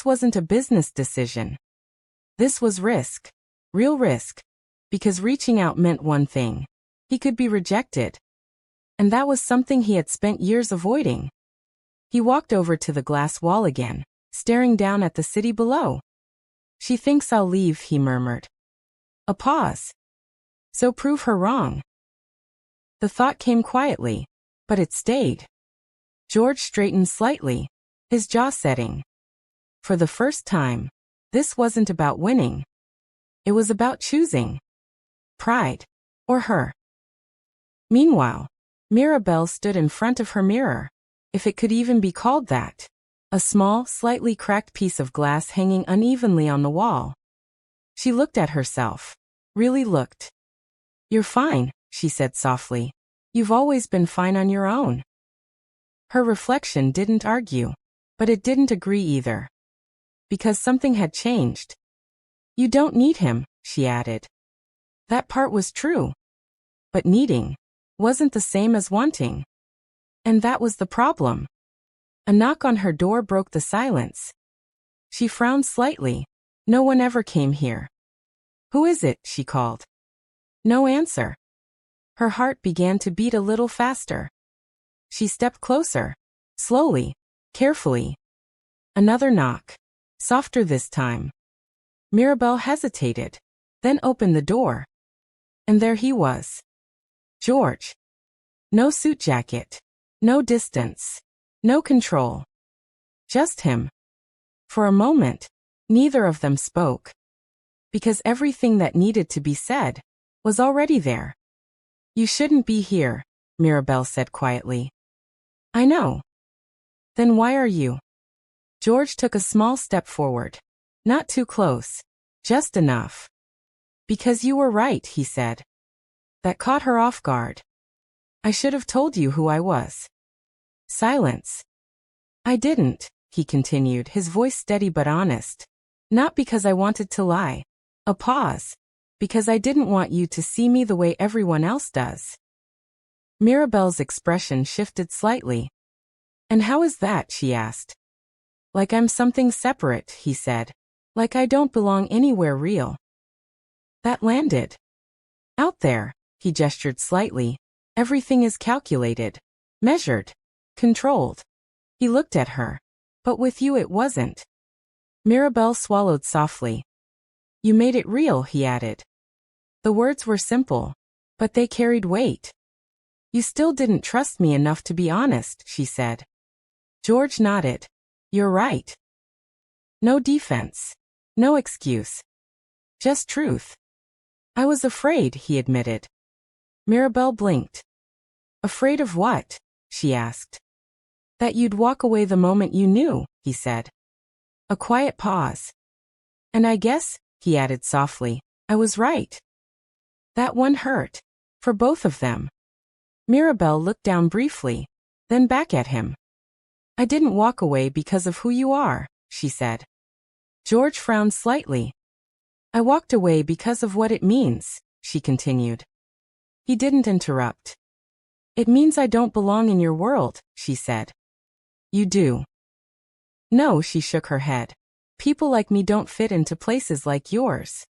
wasn't a business decision. This was risk. Real risk. Because reaching out meant one thing. He could be rejected. And that was something he had spent years avoiding. He walked over to the glass wall again, staring down at the city below. She thinks I'll leave, he murmured. A pause. So prove her wrong. The thought came quietly, but it stayed. George straightened slightly, his jaw setting. For the first time, this wasn't about winning. It was about choosing. Pride. Or her. Meanwhile, Mirabel stood in front of her mirror, if it could even be called that. A small, slightly cracked piece of glass hanging unevenly on the wall. She looked at herself. Really looked. You're fine, she said softly. You've always been fine on your own. Her reflection didn't argue, but it didn't agree either. Because something had changed. You don't need him, she added. That part was true. But needing wasn't the same as wanting. And that was the problem. A knock on her door broke the silence. She frowned slightly. No one ever came here. Who is it? She called. No answer. Her heart began to beat a little faster. She stepped closer. Slowly. Carefully. Another knock. Softer this time. Mirabel hesitated. Then opened the door. And there he was. George. No suit jacket. No distance. No control. Just him. For a moment, neither of them spoke. Because everything that needed to be said was already there. You shouldn't be here, Mirabel said quietly. I know. Then why are you? George took a small step forward. Not too close. Just enough. Because you were right, he said. That caught her off guard. I should have told you who I was. Silence. I didn't, he continued, his voice steady but honest. Not because I wanted to lie. A pause. Because I didn't want you to see me the way everyone else does. Mirabel's expression shifted slightly. And how is that? She asked. Like I'm something separate, he said. Like I don't belong anywhere real. That landed. Out there, he gestured slightly. Everything is calculated. Measured. Controlled. He looked at her. But with you it wasn't. Mirabel swallowed softly. You made it real, he added. The words were simple, but they carried weight. You still didn't trust me enough to be honest, she said. George nodded. You're right. No defense. No excuse. Just truth. I was afraid, he admitted. Mirabel blinked. Afraid of what? She asked. That you'd walk away the moment you knew, he said. A quiet pause. And I guess, he added softly, I was right. That one hurt. For both of them. Mirabel looked down briefly, then back at him. I didn't walk away because of who you are, she said. George frowned slightly. I walked away because of what it means, she continued. He didn't interrupt. It means I don't belong in your world, she said. You do. No, she shook her head. People like me don't fit into places like yours.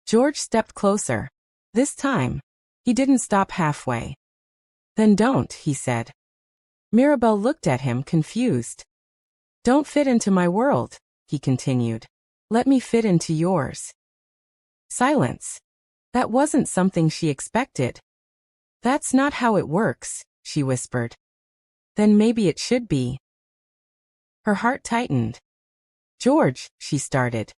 George stepped closer. This time, he didn't stop halfway. Then don't, he said. Mirabel looked at him confused. Don't fit into my world, he continued. Let me fit into yours. Silence. That wasn't something she expected. That's not how it works, she whispered. Then maybe it should be. Her heart tightened. George, she started.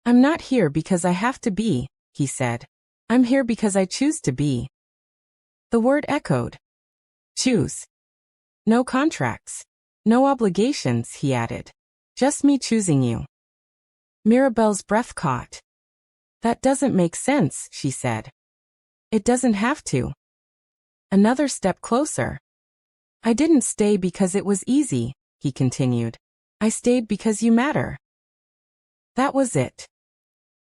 I'm not here because I have to be, he said. I'm here because I choose to be. The word echoed. Choose. No contracts. No obligations, he added. Just me choosing you. Mirabel's breath caught. That doesn't make sense, she said. It doesn't have to. Another step closer. I didn't stay because it was easy, he continued. I stayed because you matter. That was it.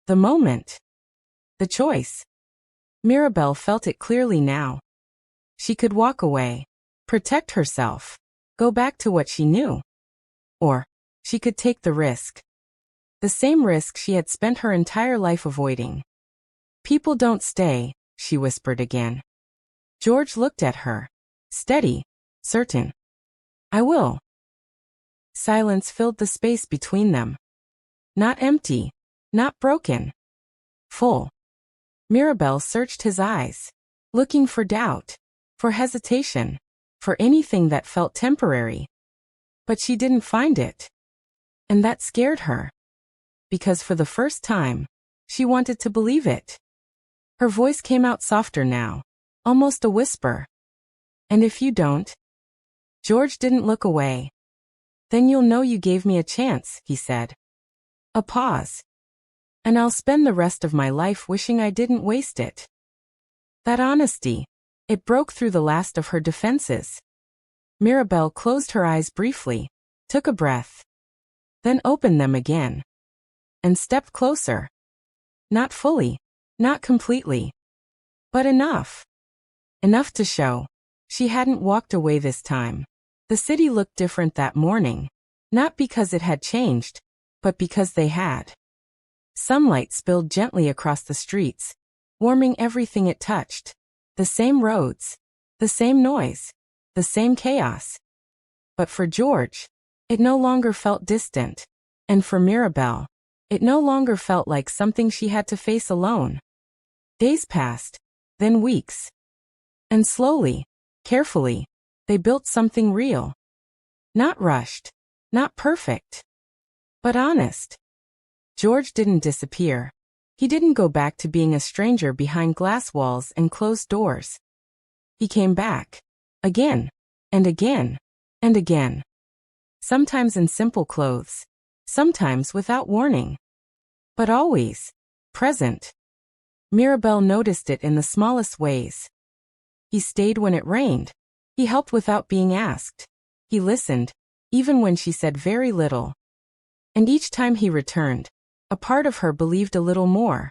The moment. The choice. Mirabel felt it clearly now. She could walk away, protect herself, go back to what she knew. Or, she could take the risk. The same risk she had spent her entire life avoiding. People don't stay, she whispered again. George looked at her. Steady. Certain. I will. Silence filled the space between them. Not empty. Not broken. Full. Mirabel searched his eyes, looking for doubt, for hesitation, for anything that felt temporary. But she didn't find it. And that scared her. Because for the first time, she wanted to believe it. Her voice came out softer now, almost a whisper. And if you don't? George didn't look away. Then you'll know you gave me a chance, he said. A pause. And I'll spend the rest of my life wishing I didn't waste it. That honesty, it broke through the last of her defenses. Mirabel closed her eyes briefly, took a breath. then opened them again. And stepped closer. Not fully, not completely. But enough. Enough to show. She hadn't walked away this time. The city looked different that morning. Not because it had changed, but because they had. Sunlight spilled gently across the streets, warming everything it touched. The same roads, the same noise, the same chaos. But for George, it no longer felt distant. And for Mirabel, it no longer felt like something she had to face alone. Days passed, then weeks. And slowly, carefully, they built something real. Not rushed, not perfect, but honest. George didn't disappear. He didn't go back to being a stranger behind glass walls and closed doors. He came back. Again, and again, and again. Sometimes in simple clothes. Sometimes without warning. But always present. Mirabel noticed it in the smallest ways. He stayed when it rained. He helped without being asked. He listened, even when she said very little. And each time he returned, a part of her believed a little more.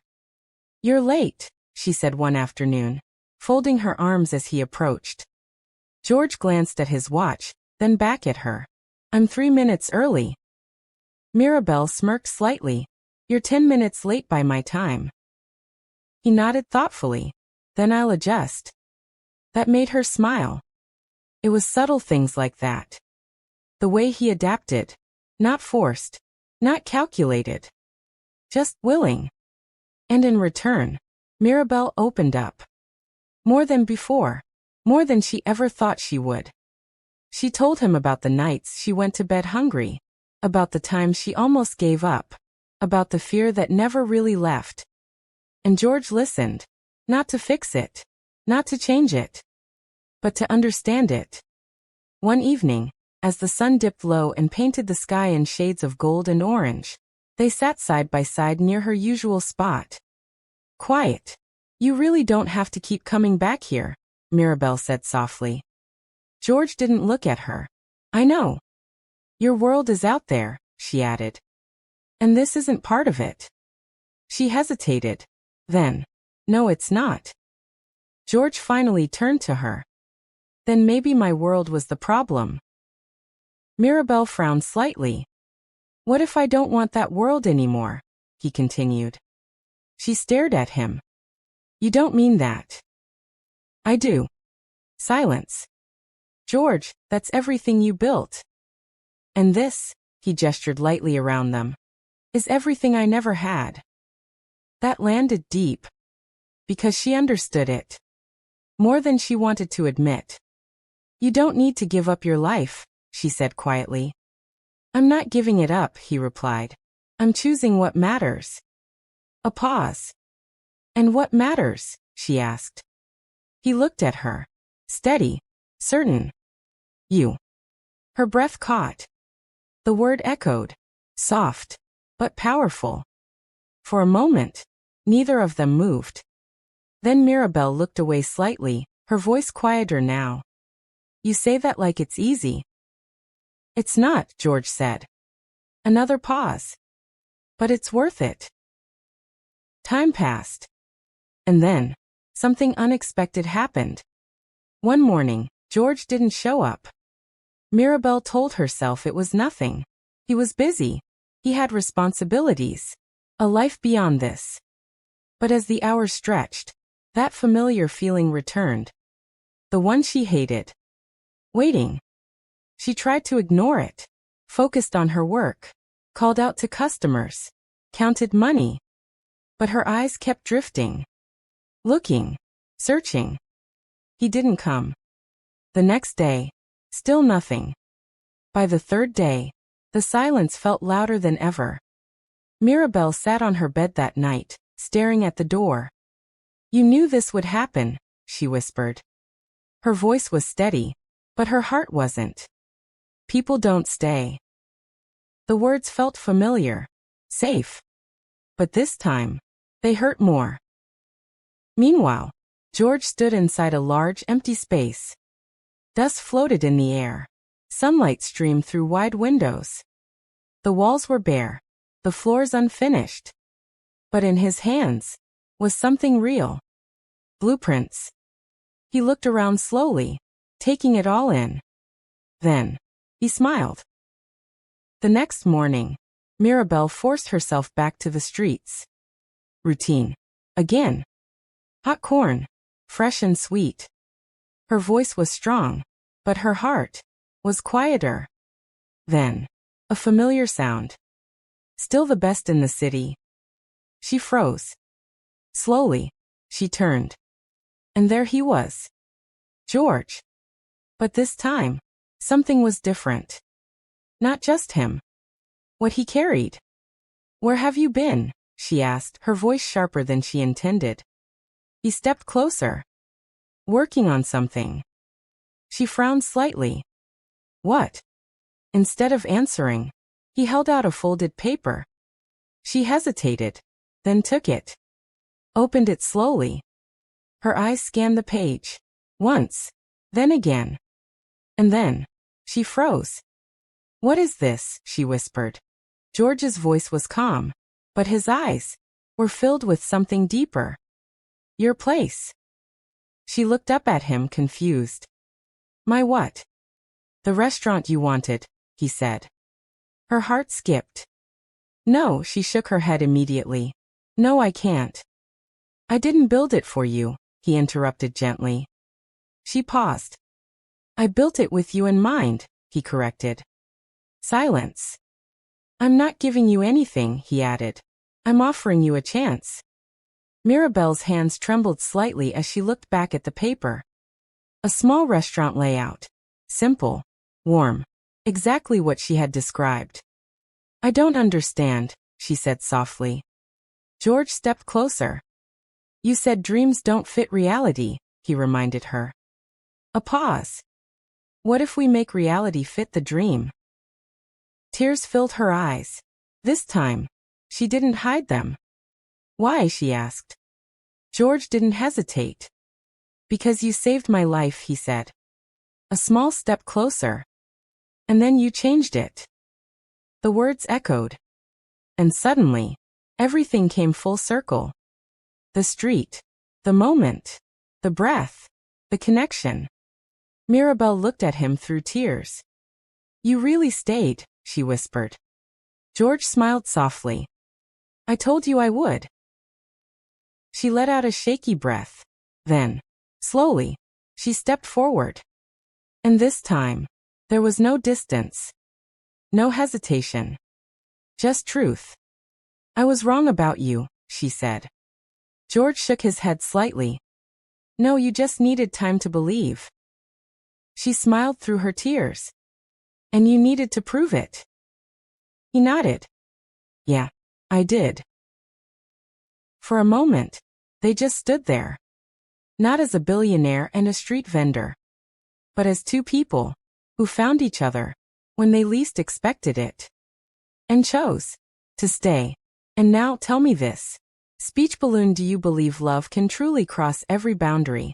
"You're late," she said one afternoon, folding her arms as he approached. George glanced at his watch, then back at her. "I'm 3 minutes early." Mirabel smirked slightly. "You're 10 minutes late by my time." He nodded thoughtfully. "Then I'll adjust." That made her smile. It was subtle things like that. The way he adapted. Not forced. Not calculated. Just willing. And in return, Mirabel opened up. More than before. More than she ever thought she would. She told him about the nights she went to bed hungry. About the times she almost gave up. About the fear that never really left. And George listened. Not to fix it. Not to change it. But to understand it. One evening, as the sun dipped low and painted the sky in shades of gold and orange, they sat side by side near her usual spot. "Quiet. You really don't have to keep coming back here," Mirabel said softly. George didn't look at her. "I know. Your world is out there," she added. "And this isn't part of it." She hesitated. Then, "No, it's not." George finally turned to her. "Then maybe my world was the problem." Mirabel frowned slightly. "What if I don't want that world anymore?" he continued. She stared at him. "You don't mean that." "I do." Silence. "George, that's everything you built. And this," he gestured lightly around them, "is everything I never had." That landed deep. Because she understood it. More than she wanted to admit. "You don't need to give up your life," she said quietly. "I'm not giving it up," he replied. "I'm choosing what matters." A pause. "And what matters?" she asked. He looked at her. Steady. Certain. "You." Her breath caught. The word echoed. Soft. But powerful. For a moment, neither of them moved. Then Mirabel looked away slightly, her voice quieter now. "You say that like it's easy." "It's not," George said. Another pause. "But it's worth it." Time passed. And then, something unexpected happened. One morning, George didn't show up. Mirabel told herself it was nothing. He was busy. He had responsibilities. A life beyond this. But as the hours stretched, that familiar feeling returned. The one she hated. Waiting. She tried to ignore it. Focused on her work. Called out to customers. Counted money. But her eyes kept drifting. Looking. Searching. He didn't come. The next day. Still nothing. By the third day, the silence felt louder than ever. Mirabel sat on her bed that night, staring at the door. "You knew this would happen," she whispered. Her voice was steady, but her heart wasn't. "People don't stay." The words felt familiar, safe. But this time, they hurt more. Meanwhile, George stood inside a large, empty space. Dust floated in the air. Sunlight streamed through wide windows. The walls were bare, the floors unfinished. But in his hands was something real. Blueprints. He looked around slowly, taking it all in. Then, he smiled. The next morning, Mirabel forced herself back to the streets. Routine. Again. Hot corn, fresh and sweet. Her voice was strong, but her heart was quieter. Then, a familiar sound. Still the best in the city. She froze. Slowly, she turned. And there he was. George. But this time, something was different. Not just him. What he carried. "Where have you been?" she asked, her voice sharper than she intended. He stepped closer. "Working on something." She frowned slightly. "What?" Instead of answering, he held out a folded paper. She hesitated, then took it. Opened it slowly. Her eyes scanned the page. Once, then again. And then, she froze. "What is this?" she whispered. George's voice was calm, but his eyes were filled with something deeper. "Your place." She looked up at him, confused. "My what?" "The restaurant you wanted," he said. Her heart skipped. "No," she shook her head immediately. "No, I can't." "I didn't build it for you," he interrupted gently. She paused. "I built it with you in mind," he corrected. Silence. "I'm not giving you anything," he added. "I'm offering you a chance." Mirabel's hands trembled slightly as she looked back at the paper. A small restaurant layout. Simple. Warm. Exactly what she had described. "I don't understand," she said softly. George stepped closer. "You said dreams don't fit reality," he reminded her. A pause. "What if we make reality fit the dream?" Tears filled her eyes. This time, she didn't hide them. "Why?" she asked. George didn't hesitate. "Because you saved my life," he said. A small step closer. "And then you changed it." The words echoed. And suddenly, everything came full circle. The street. The moment. The breath. The connection. Mirabel looked at him through tears. "You really stayed," she whispered. George smiled softly. "I told you I would." She let out a shaky breath. Then, slowly, she stepped forward. And this time, there was no distance. No hesitation. Just truth. "I was wrong about you," she said. George shook his head slightly. "No, you just needed time to believe." She smiled through her tears. "And you needed to prove it." He nodded. "Yeah, I did." For a moment, they just stood there. Not as a billionaire and a street vendor, but as two people who found each other when they least expected it. And chose to stay. And now tell me this. Speech balloon, do you believe love can truly cross every boundary,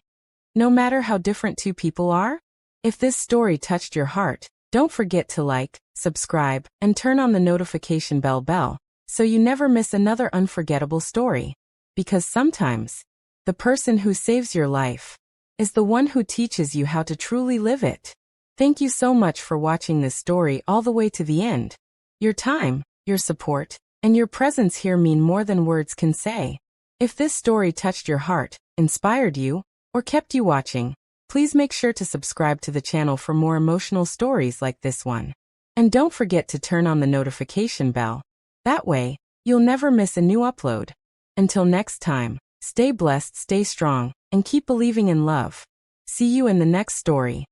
no matter how different two people are? If this story touched your heart, don't forget to like, subscribe, and turn on the notification bell so you never miss another unforgettable story. Because sometimes, the person who saves your life is the one who teaches you how to truly live it. Thank you so much for watching this story all the way to the end. Your time, your support, and your presence here mean more than words can say. If this story touched your heart, inspired you, or kept you watching, please make sure to subscribe to the channel for more emotional stories like this one. And don't forget to turn on the notification bell. That way, you'll never miss a new upload. Until next time, stay blessed, stay strong, and keep believing in love. See you in the next story.